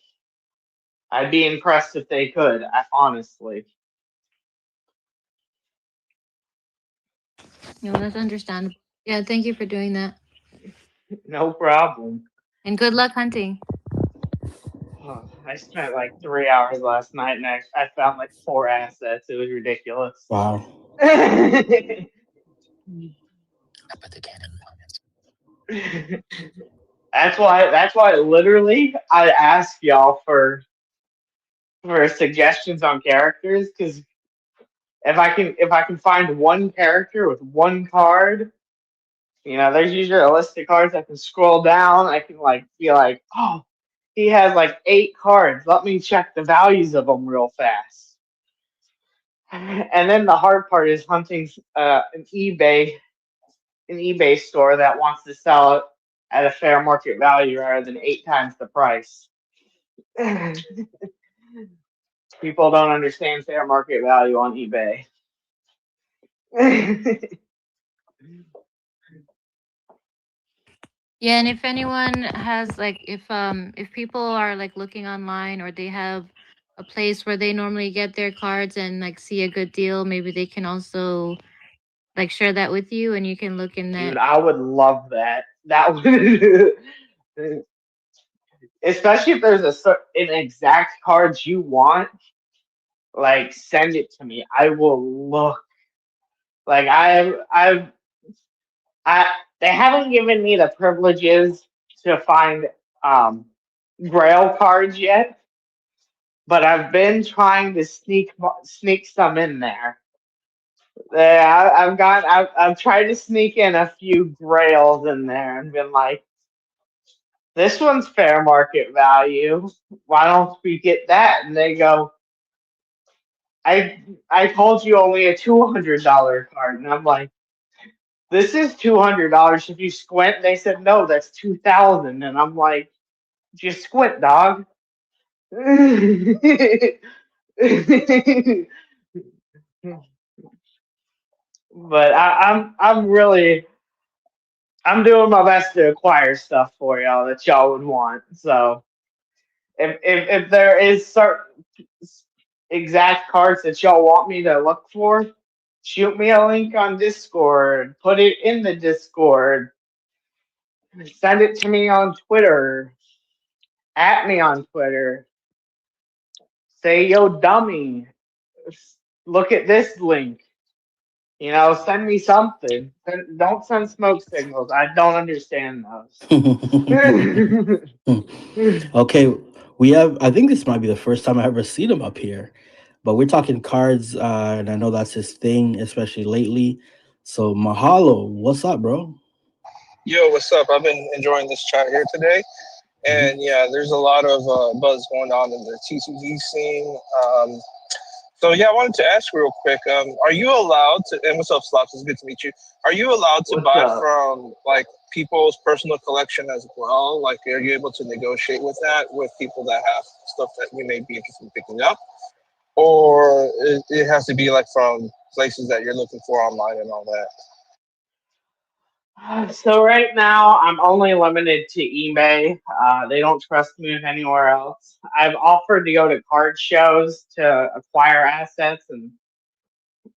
I'd be impressed if they could, honestly. No, that's understandable. Yeah, thank you for doing that. No problem. And good luck hunting. Oh, I spent like 3 hours last night and I found like 4 assets. It was ridiculous. Wow. I put the cannon comments. That's why literally I ask y'all for suggestions on characters, because if I can find one character with one card, there's usually a list of cards. I can scroll down. I can like be like, oh, he has like 8 cards. Let me check the values of them real fast. And then the hard part is hunting an eBay store that wants to sell it at a fair market value rather than 8 times the price. People don't understand fair market value on eBay. Yeah, and if anyone has like if people are like looking online or they have a place where they normally get their cards and like see a good deal, maybe they can also like share that with you and you can look in Dude, that. I would love that. That would, especially if there's an exact cards you want. Like, send it to me. I will look. Like, I, they haven't given me the privileges to find um Grail cards yet, but I've been trying to sneak some in there. Yeah, I've tried to sneak in a few Grails in there and been like, this one's fair market value. Why don't we get that? And they go, I told you only a $200 card, and I'm like, this is $200. If you squint, they said no, that's 2,000, and I'm like, just squint, dog. But I'm doing my best to acquire stuff for y'all that y'all would want. So if there is certain exact cards that y'all want me to look for, shoot me a link on Discord, put it in the Discord, send it to me on Twitter, at me on Twitter, say yo dummy, look at this link. Send me something. Don't send smoke signals. I don't understand those. Okay, we have. I think this might be the first time I ever seen him up here, but we're talking cards, and I know that's his thing, especially lately. So Mahalo, what's up, bro? Yo, what's up? I've been enjoying this chat here today. Mhm. And yeah, there's a lot of buzz going on in the TCG scene. So yeah, I wanted to ask real quick, are you allowed to, and what's up, Slops? It's good to meet you. Are you allowed to What's buy up? from like people's personal collection as well? Like, are you able to negotiate with that with people that have stuff that you may be interested in picking up? Or it has to be like from places that you're looking for online and all that? So right now, I'm only limited to eBay. They don't trust me with anywhere else. I've offered to go to card shows to acquire assets, and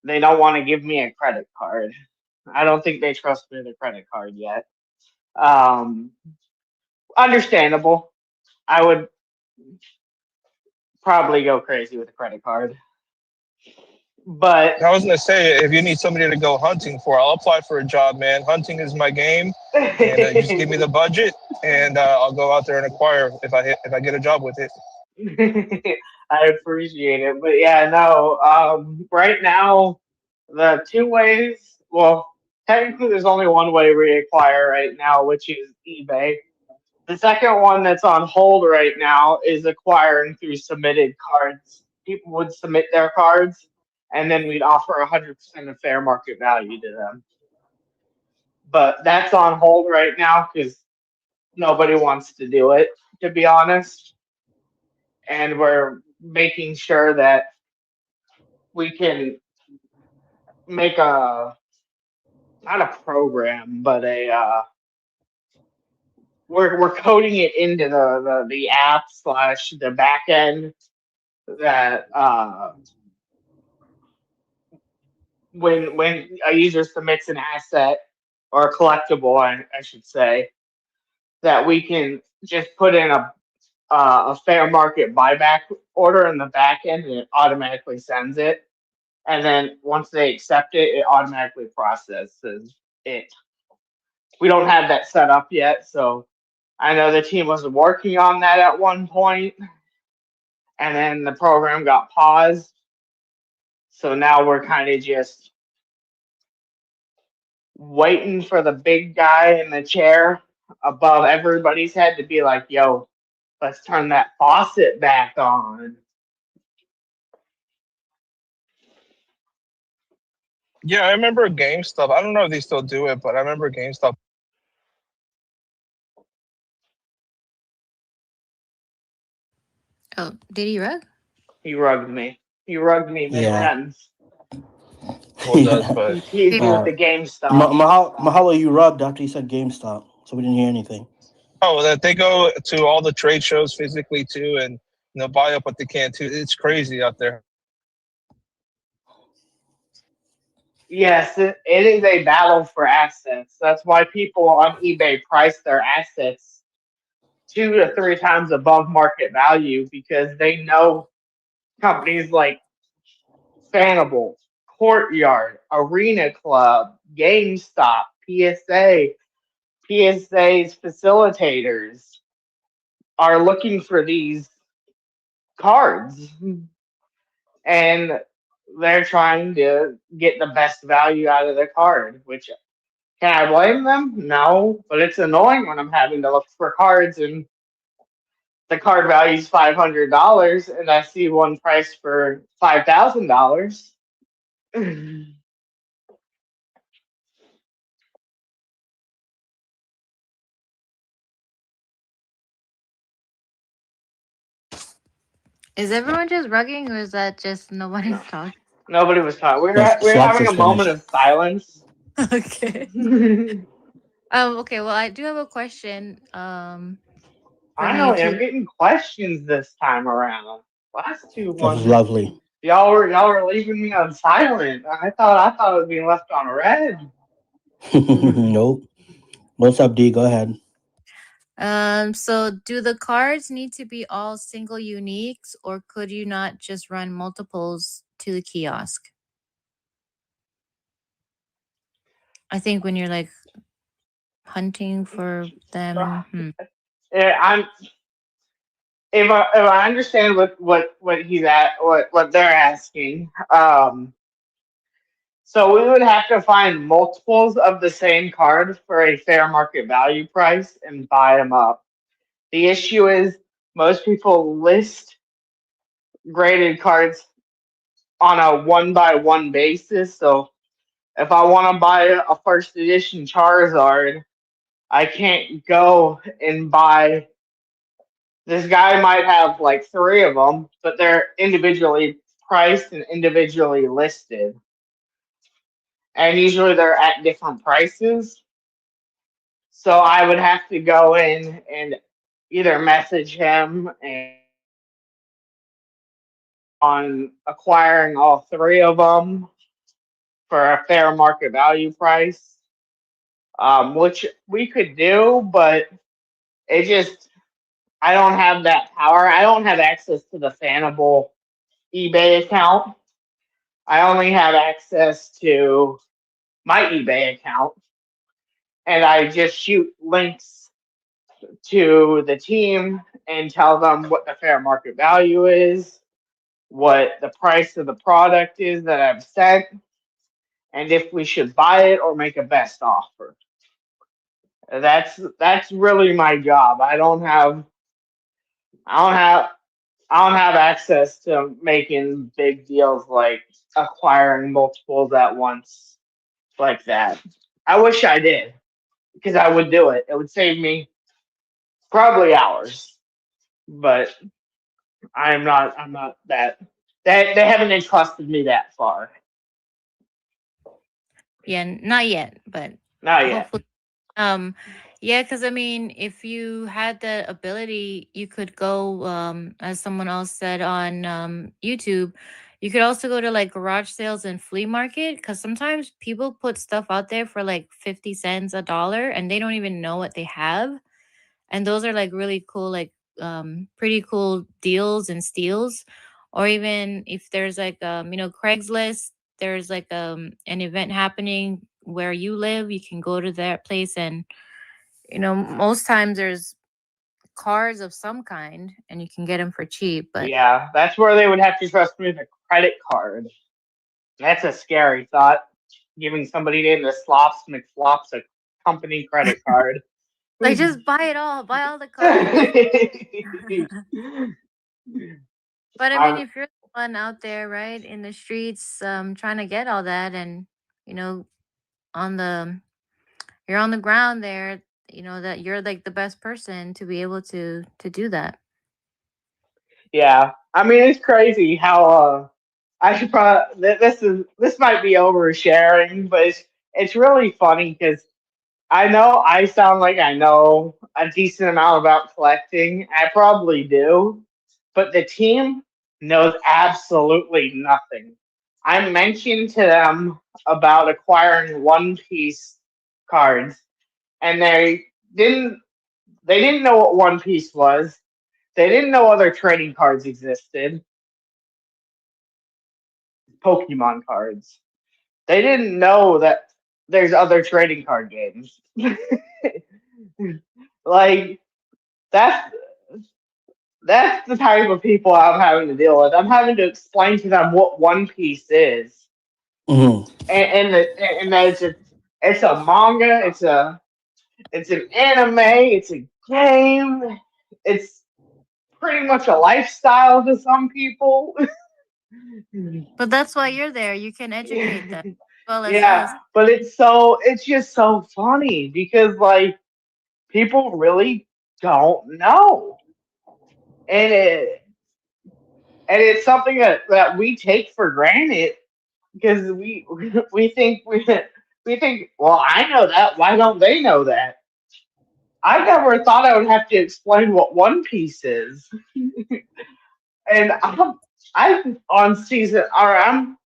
they don't want to give me a credit card. I don't think they trust me with a credit card yet. Um, Understandable. I would probably go crazy with a credit card, but I was gonna say, if you need somebody to go hunting for, I'll apply for a job, man. Hunting is my game, and you just give me the budget, and I'll go out there and acquire if I get a job with it. I appreciate it. But yeah, no. Right now, the two ways. Well, technically, there's only one way we acquire right now, which is eBay. The second one that's on hold right now is acquiring through submitted cards. People would submit their cards, and then we'd offer 100% of fair market value to them. But that's on hold right now because nobody wants to do it, to be honest. And we're making sure that we can make a not a program, but a we're coding it into the app slash the back end that when a user submits an asset or a collectible, I should say, that we can just put in a fair market buyback order in the back end, and it automatically sends it. And then once they accept it, it automatically processes it. We don't have that set up yet, so I know the team was working on that at one point, and then the program got paused. So now we're kind of just waiting for the big guy in the chair above everybody's head to be like, yo, let's turn that faucet back on. Yeah, I remember GameStop. I don't know if they still do it, but I remember GameStop. Oh, did he rug? He rugged me. He rugged me Yeah. mid-sentence. Well, does, Yeah. but He teased me with the GameStop. Mahalo, you rubbed after you said GameStop, so we didn't hear anything. oh, that they go to all the trade shows physically too, and buy up what they can too. It's crazy out there. Yes, it is a battle for assets. That's why people on eBay price their assets 2 to 3 times above market value, because they know companies like Fanable, Courtyard, Arena Club, GameStop, PSA's facilitators are looking for these cards, and they're trying to get the best value out of the card. Which, can I blame them? No, but it's annoying when I'm having to look for cards and the card value is $500 and I see one price for $5,000. Is everyone just rugging, or is that just nobody's talking? Nobody was talking. Yes, We're Slops having a is moment finished. of silence. Okay. Okay. Well, I do have a question. From Finally, I'm YouTube. getting questions this time around. Last two That was ones, lovely. y'all were leaving me on silent. I thought I was being left on red. Nope. What's up, D? Go ahead. So do the cards need to be all single uniques, or could you not just run multiples to the kiosk? I think when you're like hunting for them. Yeah, I'm. If I understand what he's at, what they're asking, so we would have to find multiples of the same card for a fair market value price and buy them up. The issue is most people list graded cards on a one by one basis. So if I want to buy a first edition Charizard, I can't go and buy. This guy might have like 3 of them, but they're individually priced and individually listed. And usually they're at different prices. So I would have to go in and either message him and on acquiring all 3 of them for a fair market value price, which we could do, but it just, I don't have that power. I don't have access to the Fanable eBay account. I only have access to my eBay account, and I just shoot links to the team and tell them what the fair market value is, what the price of the product is that I've sent, and if we should buy it or make a best offer. That's really my job. I don't have I don't have access to making big deals like acquiring multiples at once like that. I wish I did, because I would do it. It would save me probably hours, but I'm not that They haven't entrusted me that far. Yeah, not yet, but Not yet. hopefully. Um, yeah, because I mean, if you had the ability, you could go, as someone else said on YouTube, you could also go to like garage sales and flea market because sometimes people put stuff out there for like 50 cents, a dollar, and they don't even know what they have. And those are like really cool, like pretty cool deals and steals. Or even if there's like Craigslist, there's like an event happening where you live, you can go to that place, and most times there's cars of some kind and you can get them for cheap. But Yeah, that's where they would have to trust me with a credit card. That's a scary thought. Giving somebody named the Slops McFlops a company credit card. like, just buy it all, buy all the cards. But I mean, I'm, if you're the one out there, right, in the streets, trying to get all that, and you know, on the you're on the ground there, that you're like the best person to be able to do that. yeah, I mean it's crazy how I should probably this might be oversharing, but it's really funny because I know I sound like I know a decent amount about collecting. I probably do, but the team knows absolutely nothing. I mentioned to them about acquiring One Piece cards, and didn't they didn't know what One Piece was. They didn't know other trading cards existed. Pokemon cards. They didn't know that there's other trading card games. Like that's that's the type of people I'm having to deal with. I'm having to explain to them what One Piece is, Mhm. and that it's a manga, it's an anime, it's a game, it's pretty much a lifestyle to some people. But that's why you're there. You can educate them as well as Yeah, us. but it's just so funny because like people really don't know, and it's something that we take for granted because we think we think, well, I know that, why don't they know that? I never thought I would have to explain what One Piece is, and I'm on season, or I'm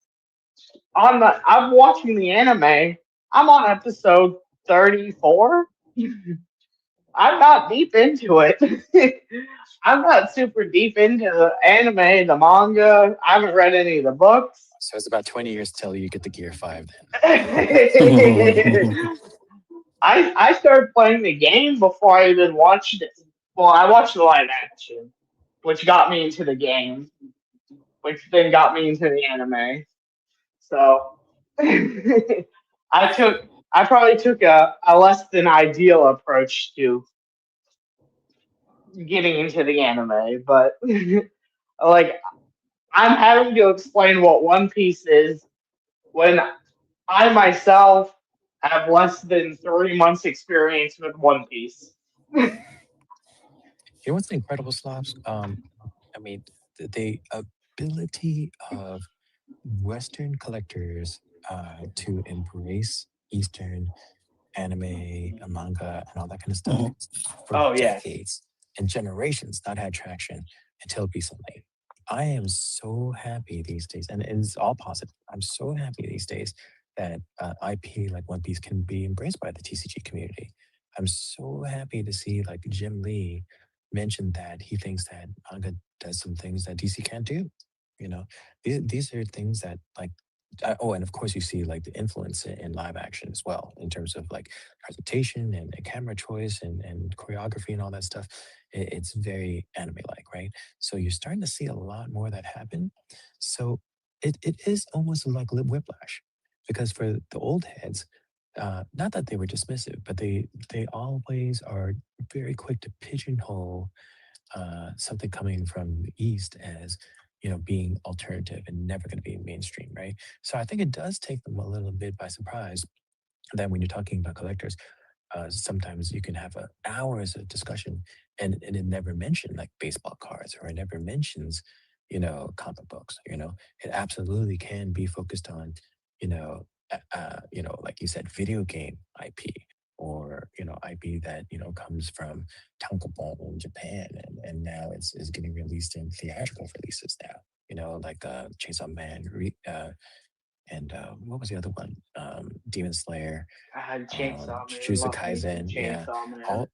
watching the anime. I'm on episode 34. I'm not deep into it. I'm not super deep into the anime, the manga. I haven't read any of the books. So it's about 20 years till you get the Gear 5 then. I started playing the game before I even watched it. Well, I watched the live action, which got me into the game, which then got me into the anime. So I probably took a less than ideal approach to getting into the anime, but like I'm having to explain what One Piece is when I myself have less than 3 months experience with One Piece. You know what's incredible, Slobs? I mean, the ability of Western collectors to embrace Eastern anime, manga, and all that kind of stuff Mhm. for Oh yes. decades and generations not had traction until recently. I am so happy these days, and it's all positive. I'm so happy these days that IP like One Piece can be embraced by the TCG community. I'm so happy to see like Jim Lee mention that he thinks that manga does some things that DC can't do. You know, these are things that like oh, and of course you see like the influence in live action as well in terms of like presentation and camera choice and choreography and all that stuff. It's very anime like, right? So you're starting to see a lot more of that happen. So it is almost like whiplash because for the old heads, not that they were dismissive, but they always are very quick to pigeonhole something coming from the East as being alternative and never going to be mainstream, right? So I think it does take them a little bit by surprise that when you're talking about collectors, sometimes you can have hours of discussion and it never mentioned like baseball cards or it never mentions comic books. It absolutely can be focused on, like you said, video game IP, or IP that comes from tankobon in Japan, and now is getting released in theatrical releases now. Like Chainsaw Man, and what was the other one? Demon Slayer, Chainsaw Man, Jujutsu love me some Kaisen. Yeah, Chainsaw Man.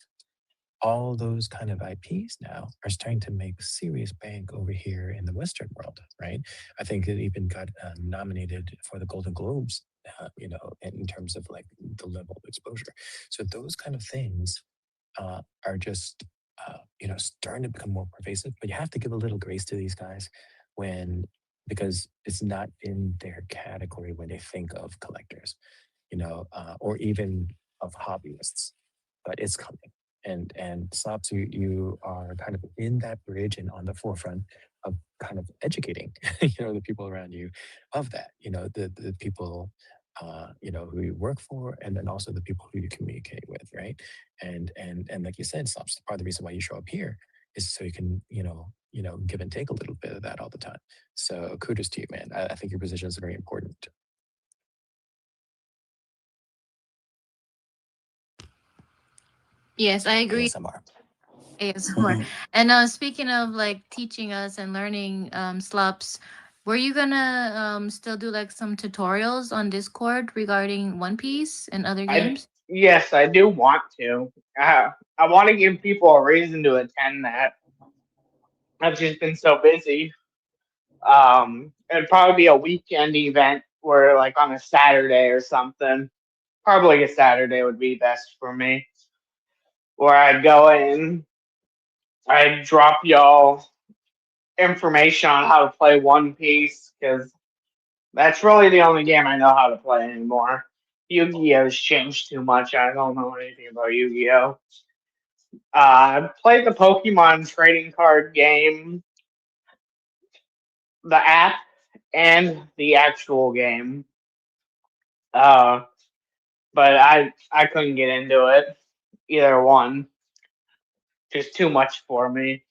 all those kind of IPs now are starting to make serious bank over here in the Western world, right? I think it even got nominated for the Golden Globes, in terms of like the level of exposure. So those kind of things are just, starting to become more pervasive. But you have to give a little grace to these guys when because it's not in their category when they think of collectors, or even of hobbyists, but it's coming. And Slops, you are kind of in that bridge and on the forefront of kind of educating, the people around you of that, the people, who you work for, and then also the people who you communicate with, right? And like you said, Slops, part of the reason why you show up here is so you can, give and take a little bit of that all the time. So kudos to you, man. I think your position is very important. Yes, I agree. ASMR. ASMR. And speaking of like teaching us and learning slops, were you gonna still do like some tutorials on Discord regarding One Piece and other games? Yes, I do want to. I want to give people a reason to attend that. I've just been so busy. It'd probably be a weekend event where, like, on a Saturday or something. Probably a Saturday would be best for me. Where I'd go in, I'd drop y'all information on how to play One Piece, because that's really the only game I know how to play anymore. Yu-Gi-Oh's changed too much. I don't know anything about Yu-Gi-Oh. I played the Pokemon trading card game, the app, and the actual game. But I couldn't get into it. Either one. Just too much for me.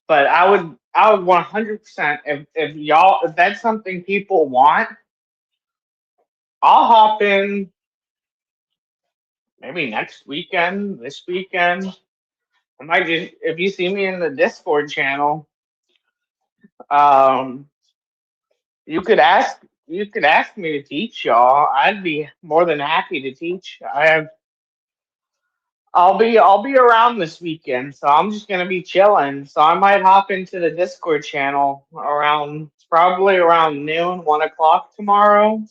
But I would 100%, if that's something people want, I'll hop in maybe next weekend, this weekend. I might just, if you see me in the Discord channel, um, you could ask me to teach y'all. I'd be more than happy to teach. I'll be around this weekend, so I'm just gonna be chilling. So I might hop into the Discord channel probably around noon, 1 o'clock tomorrow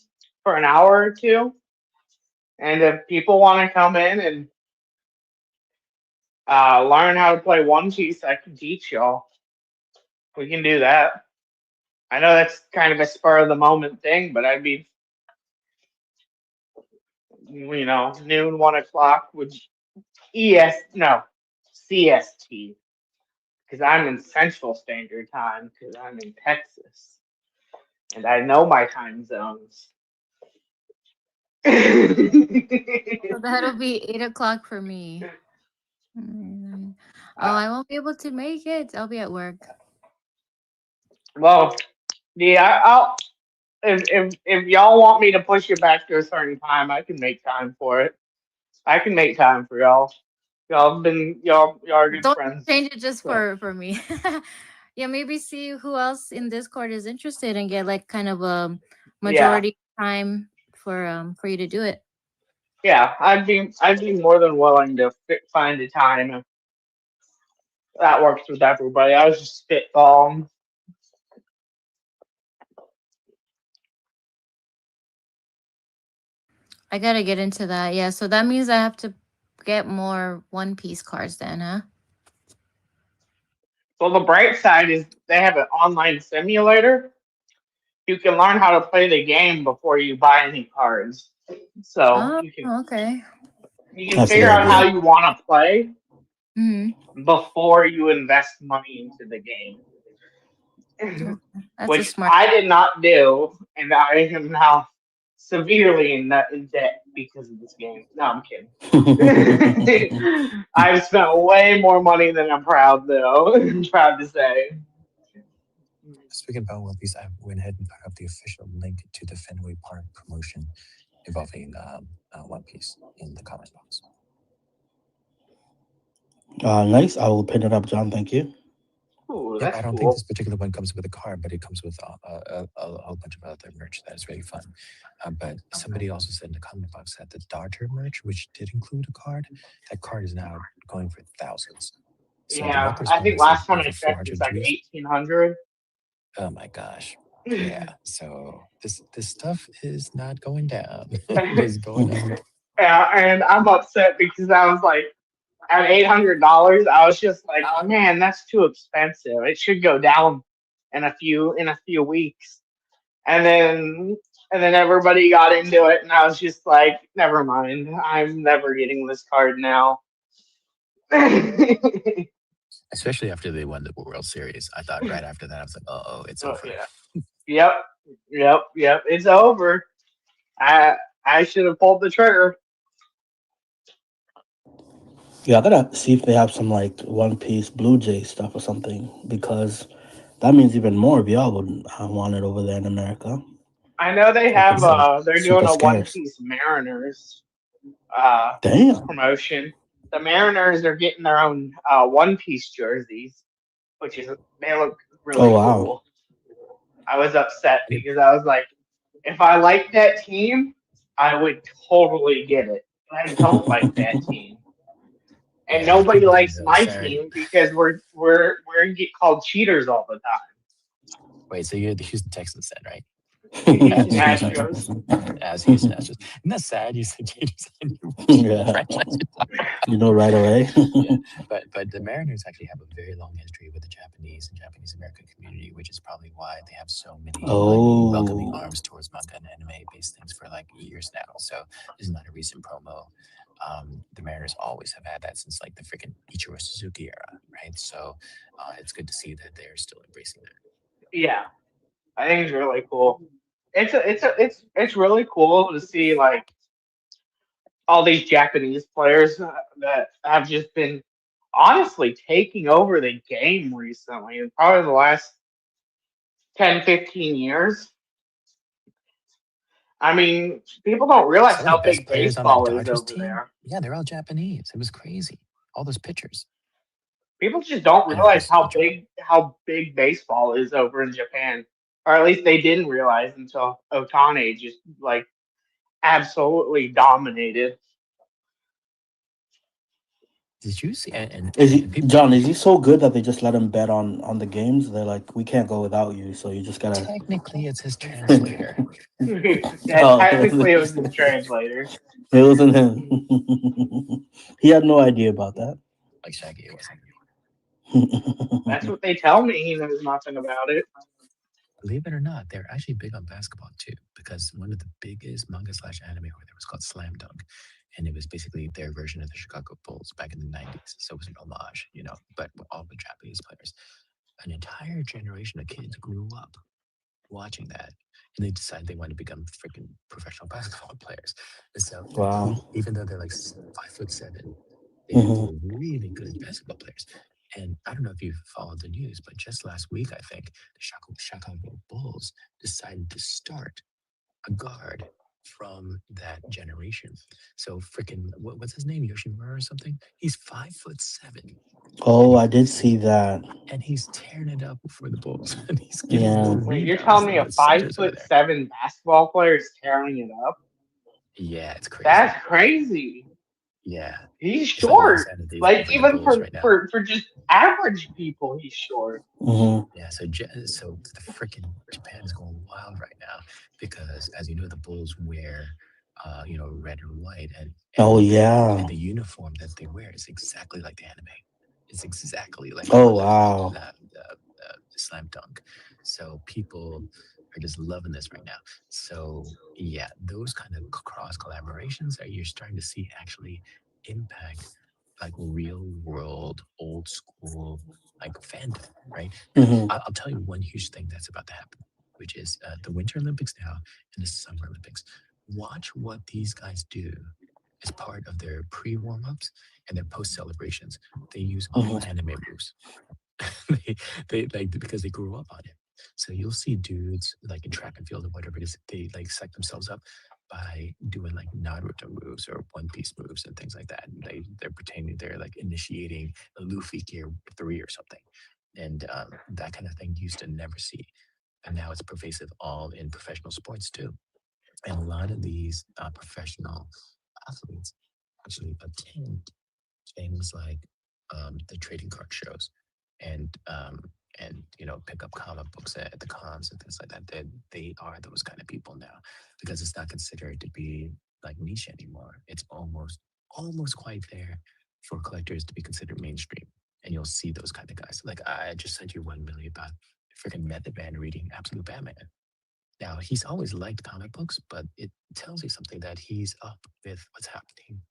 for an hour or two. And if people want to come in and learn how to play One Piece, I can teach y'all. We can do that. I know that's kind of a spur of the moment thing, but I'd be, noon, 1 o'clock would CST, because I'm in Central Standard Time, because I'm in Texas, and I know my time zones. So that'll be 8 o'clock for me. Oh, I won't be able to make it. I'll be at work. Well, yeah, I'll if y'all want me to push it back to a certain time, I can make time for it. I can make time for y'all. Y'all are good Don't friends. change it just So, for me. Yeah, maybe see who else in Discord is interested and get like kind of a majority time for you to do it. yeah, I'd be more than willing to find a time that works with everybody. I was just spitballing. I gotta get into that. Yeah, so that means I have to get more One Piece cards then, huh? Well, the bright side is they have an online simulator. You can learn how to play the game before you buy any cards. So Oh, you can okay. That's a figure good out how idea. you want to play Mm-hmm. before you invest money into the game. That's a Which smart. I did not do, and I am now severely in debt because of this game. No, I'm kidding. I've spent way more money than I'm proud, though. I'm proud to say. speaking about One Piece, I went ahead and put up the official link to the Fenway Park promotion involving One Piece in the comment box. Nice. I will pin it up, John. Thank you. Ooh, Yep, that's I don't think cool. this particular one comes with a card, but it comes with a whole bunch of other merch that is really fun. But somebody also said in the comment box that the Darter merch, which did include a card, that card is now going for thousands. So the Yeah, record I think is like last time I over checked, it's 400 like views. 1,800. Oh my gosh. Yeah. So this stuff is not going down. It is going up. Yeah, and I'm upset because I was like, at $800, I was just like, oh man, that's too expensive. It should go down in a few weeks. And then everybody got into it, and I was just like, never mind. I'm never getting this card now. Especially after they won the World Series. I thought right after that, I was like, oh, it's Oh, over. yeah. Yep. It's over. I should have pulled the trigger. Yeah, I gotta see if they have some like One Piece Blue Jay stuff or something because that means even more of y'all would want it over there in America. I know they Freaking have so. they're doing Super a One scarce. Piece Mariners uh Damn. promotion. The Mariners are getting their own One Piece jerseys, which is they look Oh really wow. cool. I was upset And it, because I was like, if I liked that team, I would totally get it. But I don't like that team, and yeah, nobody people get likes my sad. team because we're get called cheaters all the Wait, so you're the Houston Texans then, right? time. Houston As Houston Astros. Texans. As Houston Astros. Isn't that sad? You said Cheaters and you Yeah, translated. you know right away. Yeah, but the Mariners actually have a very long history with the Japanese and Japanese American community, which is probably why they have so many welcoming Oh, arms towards manga and anime based things for like years now. So this is not a recent promo. The Mariners always have had that since like the freaking Ichiro Suzuki era, right? So it's good to see that they're still embracing that. Yeah, I think it's really cool. It's really cool to see like all these Japanese players that have just been honestly taking over the game recently, in probably the last 10, 15 years. I mean, people don't realize Some of the how best big players on that baseball is Dodgers over team, there. yeah, they're all Japanese. It was crazy. All those pitchers. People just don't And of realize course, Ichiro. how big baseball is over in Japan, or at least they didn't realize until Otani just like absolutely dominated. Did you see? is he And people John? Is he so good that they just let him bet on the games? They're like, we can't go without you, so you just gotta. technically it's his translator. Yeah, Oh, technically it was his translator. it wasn't him. He had no idea about that. Like Shaggy, it wasn't. That's what they tell me. He knows nothing about it. Believe it or not, they're actually big on basketball too, because one of the biggest manga slash anime over there was called Slam Dunk. And it was basically their version of the Chicago Bulls back in the 90s. So it was an homage, but with all the Japanese players. An entire generation of kids grew up watching that. And they decided they wanted to become freaking professional basketball players. And so Wow. even though they're like 5'7", Hmm. they're really good basketball players. And I don't know if you've followed the news, but just last week, I think the Chicago Bulls decided to start a guard from that generation. So freaking what's his name? Yoshimura or something? He's 5'7", Oh, and I did see that. he's tearing it up for the Bulls, and he's getting Yeah. more Wait, you're rebounds telling me than a the five centers over foot there. seven basketball player is tearing it up? Yeah, it's crazy. That's crazy. Yeah, He's it's like short. insanity Like for the even Bulls right now. for just average people, he's short. Hmm. Yeah, so the freaking Japan is going wild right now because, as you know, the Bulls wear, red and white, Oh and yeah. the uniform that they wear is exactly like the anime. It's exactly like the Oh manga, wow. the Slam Dunk. So people are just loving this right now. So yeah, those kind of cross collaborations that you're starting to see actually impact like real world, old school like fandom, right? Because Hmm. I'll tell you one huge thing that's about to happen, which is the Winter Olympics now and the Summer Olympics. Watch what these guys do as part of their pre warm ups and their post celebrations. They use all Hmm. anime moves. they like because they grew up on it. So you'll see dudes like in track and field or whatever it is, they like psych themselves up by doing like Naruto moves or One Piece moves and things like that. And they're pretending they're like initiating a Luffy Gear 3 or something. And that kind of thing you used to never see. And now it's pervasive all in professional sports too. And a lot of these professional athletes actually attend things like the trading card shows and pick up comic books at the cons and things like that. They are those kind of people now because it's not considered to be like niche anymore. It's almost quite there for collectors to be considered mainstream. And you'll see those kind of guys. Like I just sent you 1 million about freaking Method Man reading Absolute Batman. Now he's always liked comic books, but it tells you something that he's up with what's happening.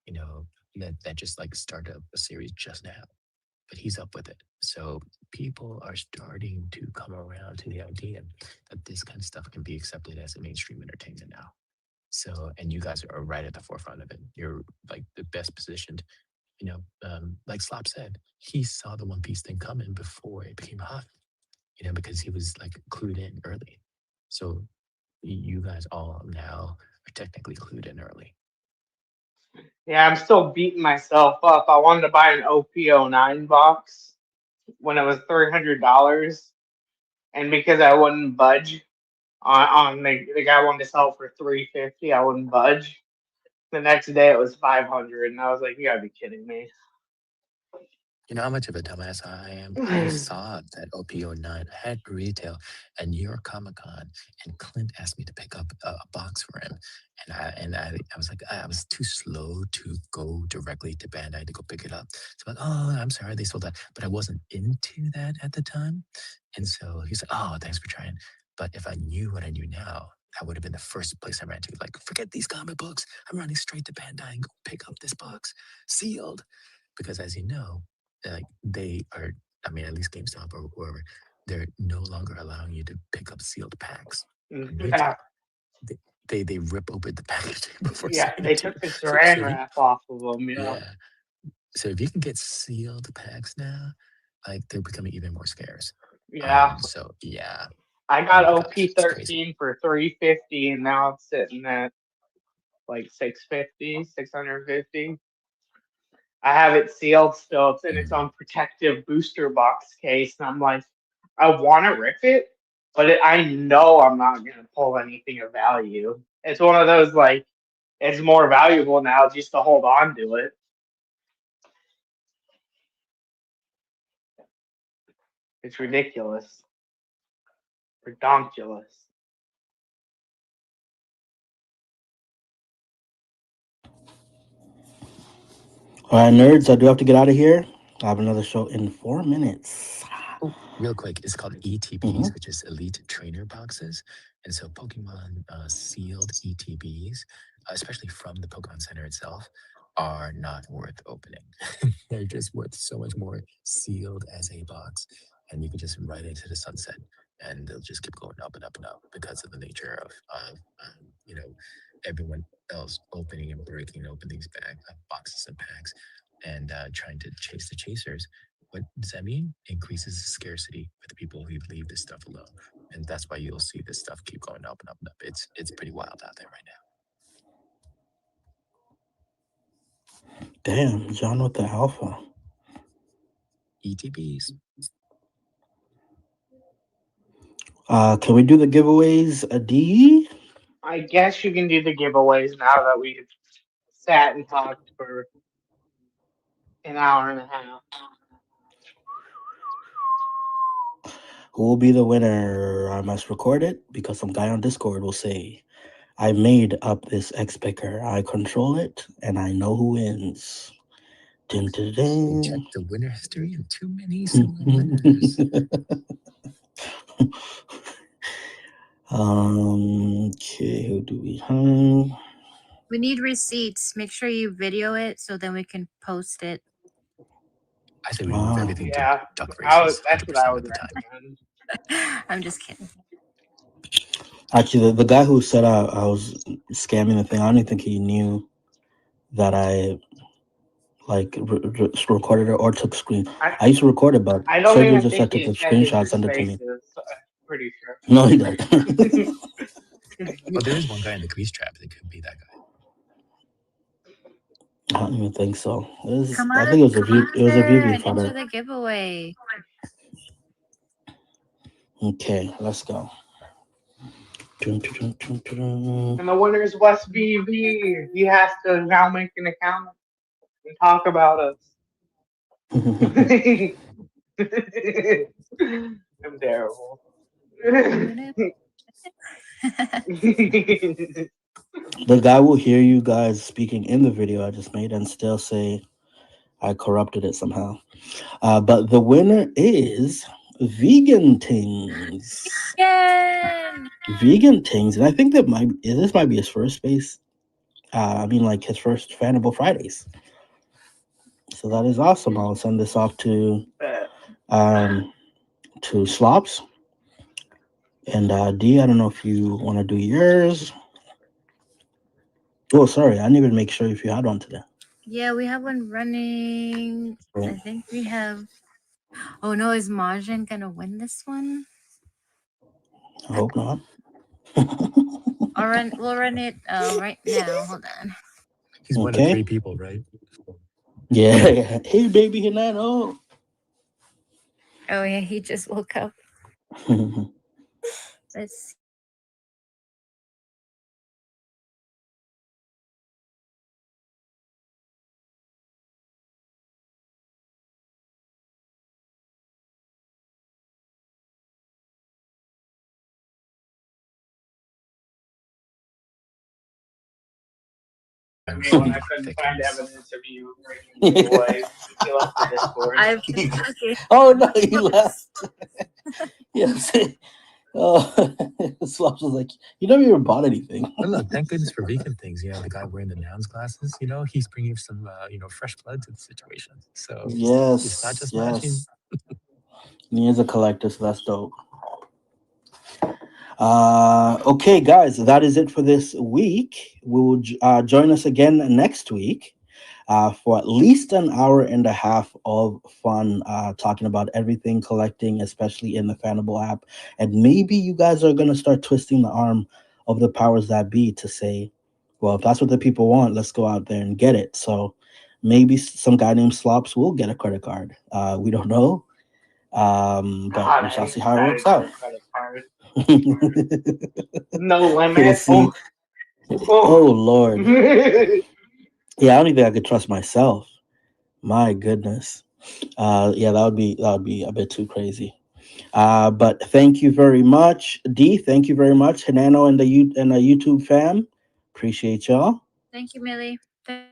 You know, that just like started a series just now, but he's up with it. So people are starting to come around to the idea that this kind of stuff can be accepted as a mainstream entertainment now. So, and you guys are right at the forefront of it. You're like the best positioned. Like Slop said, he saw the One Piece thing coming before it became hot. Because he was like clued in early. So you guys all now are technically clued in early. Yeah, I'm still beating myself up. I wanted to buy an OP09 box when it was $300, and because I wouldn't budge on the guy wanted to sell it for $350, I wouldn't budge. The next day it was $500, and I was like, "You gotta be kidding me!" You know how much of a dumbass I am? I saw that OP09 had retail at New York Comic Con, and Clint asked me to pick up a box for him. And I was like, I was too slow to go directly to Bandai to go pick it up. So I'm like, oh, I'm sorry, they sold that. But I wasn't into that at the time. And so he's like, oh, thanks for trying. But if I knew what I knew now, that would have been the first place I ran to. Like, forget these comic books. I'm running straight to Bandai and go pick up this box, sealed. Because as you know, like they are, I mean, at least GameStop or whoever, they're no longer allowing you to pick up sealed packs on retail. Yeah, They rip open the packaging before yeah, selling they it to took you. the So, saran wrap off of them. Yeah, yeah. So if you can get sealed packs now, like they're becoming even more scarce. yeah. So yeah. I Oh got my gosh, it's crazy. OP13 for $350, and now it's sitting at like 650, 650. I have it sealed still. It's in its Mm. own protective booster box case, and I'm like, I want to rip it, but I know I'm not gonna pull anything of value. It's one of those like, it's more valuable now just to hold on to it. It's ridiculous, redonkulous. All right, nerds, I do have to get out of here. I have another show in 4 minutes. Oh, real quick, it's called ETBs, which is Elite Trainer Boxes. And so Pokemon sealed ETBs, especially from the Pokemon Center itself, are not worth opening. They're just worth so much more sealed as a box. And you can just ride into the sunset and they'll just keep going up and up and up because of the nature of everyone else opening and breaking open these boxes and packs and trying to chase the chasers. What does that mean? Increases the scarcity for the people who leave this stuff alone, and that's why you'll see this stuff keep going up and up and up. It's pretty wild out there right now. Damn, John with the alpha. ETBs. Can we do the giveaways, D? I guess you can do the giveaways now that we've sat and talked for an hour and a half. Who will be the winner? I must record it because some guy on Discord will say, I made up this X picker. I control it and I know who wins. Dun, dun, dun. Check the winner history and too many similar winners. Okay, who do we have? We need receipts. Make sure you video it so then we can post it. I say we move everything Yeah, to duck races that's what I 100% would of the time. recommend. I'm just kidding. Actually, the guy who said I was scamming the thing, I don't even think he knew that I like recorded it or took screen. I used to record it, but I don't Sergio even just think said took he a intended screenshot, your send it to me. spaces. Pretty sure. No, he doesn't. Well, there is one guy in the grease trap that could be that guy. I don't even think so. Come I on, think it was a come it was a on, Vivian enter product. the giveaway. Okay, let's go. Dun, dun, dun, dun, And the winner is West BV. He has to now make an account and talk about us. dun. I'm terrible. The guy will hear you guys speaking in the video I just made and still say I corrupted it somehow. But the winner is Vegan Tings. Again. Vegan Tings, and I think this might be his first space. I mean, like his first Fanable Fridays. So that is awesome. I'll send this off to Slops and D. I don't know if you want to do yours. Oh, sorry, I didn't even make sure if you had one today. Yeah, we have one running. Right. I think we have. Oh no, is Marjan gonna win this one? I hope not. We'll run it right now. Hold on. He's one of Okay. 3 people, right? Yeah. Hey, baby, Hinano. Oh yeah, he just woke up. Let's When I couldn't find evidence of you breaking the giveaway, you left the Discord. I've been looking. Oh no, he left. Yes. Oh, Slops was like, you never even bought anything. But look, thank goodness for vegan things. You know, the guy wearing the nouns glasses, you know, he's bringing some, fresh blood to the situation. So it's not just matching. Yes. He is a collector, so that's dope. Okay, guys, that is it for this week. We will join us again next week for at least an hour and a half of fun talking about everything collecting, especially in the Fanable app. And maybe you guys are going to start twisting the arm of the powers that be to say, well, if that's what the people want, let's go out there and get it. So maybe some guy named Slops will get a credit card. We don't know. But we shall see how it works out. No limit. We'll see. Oh Lord. Yeah, I don't even think I could trust myself. My goodness. Yeah, that would be a bit too crazy. But thank you very much, D. Thank you very much, Hinano and the YouTube fam. Appreciate y'all. Thank you, Millie. Thank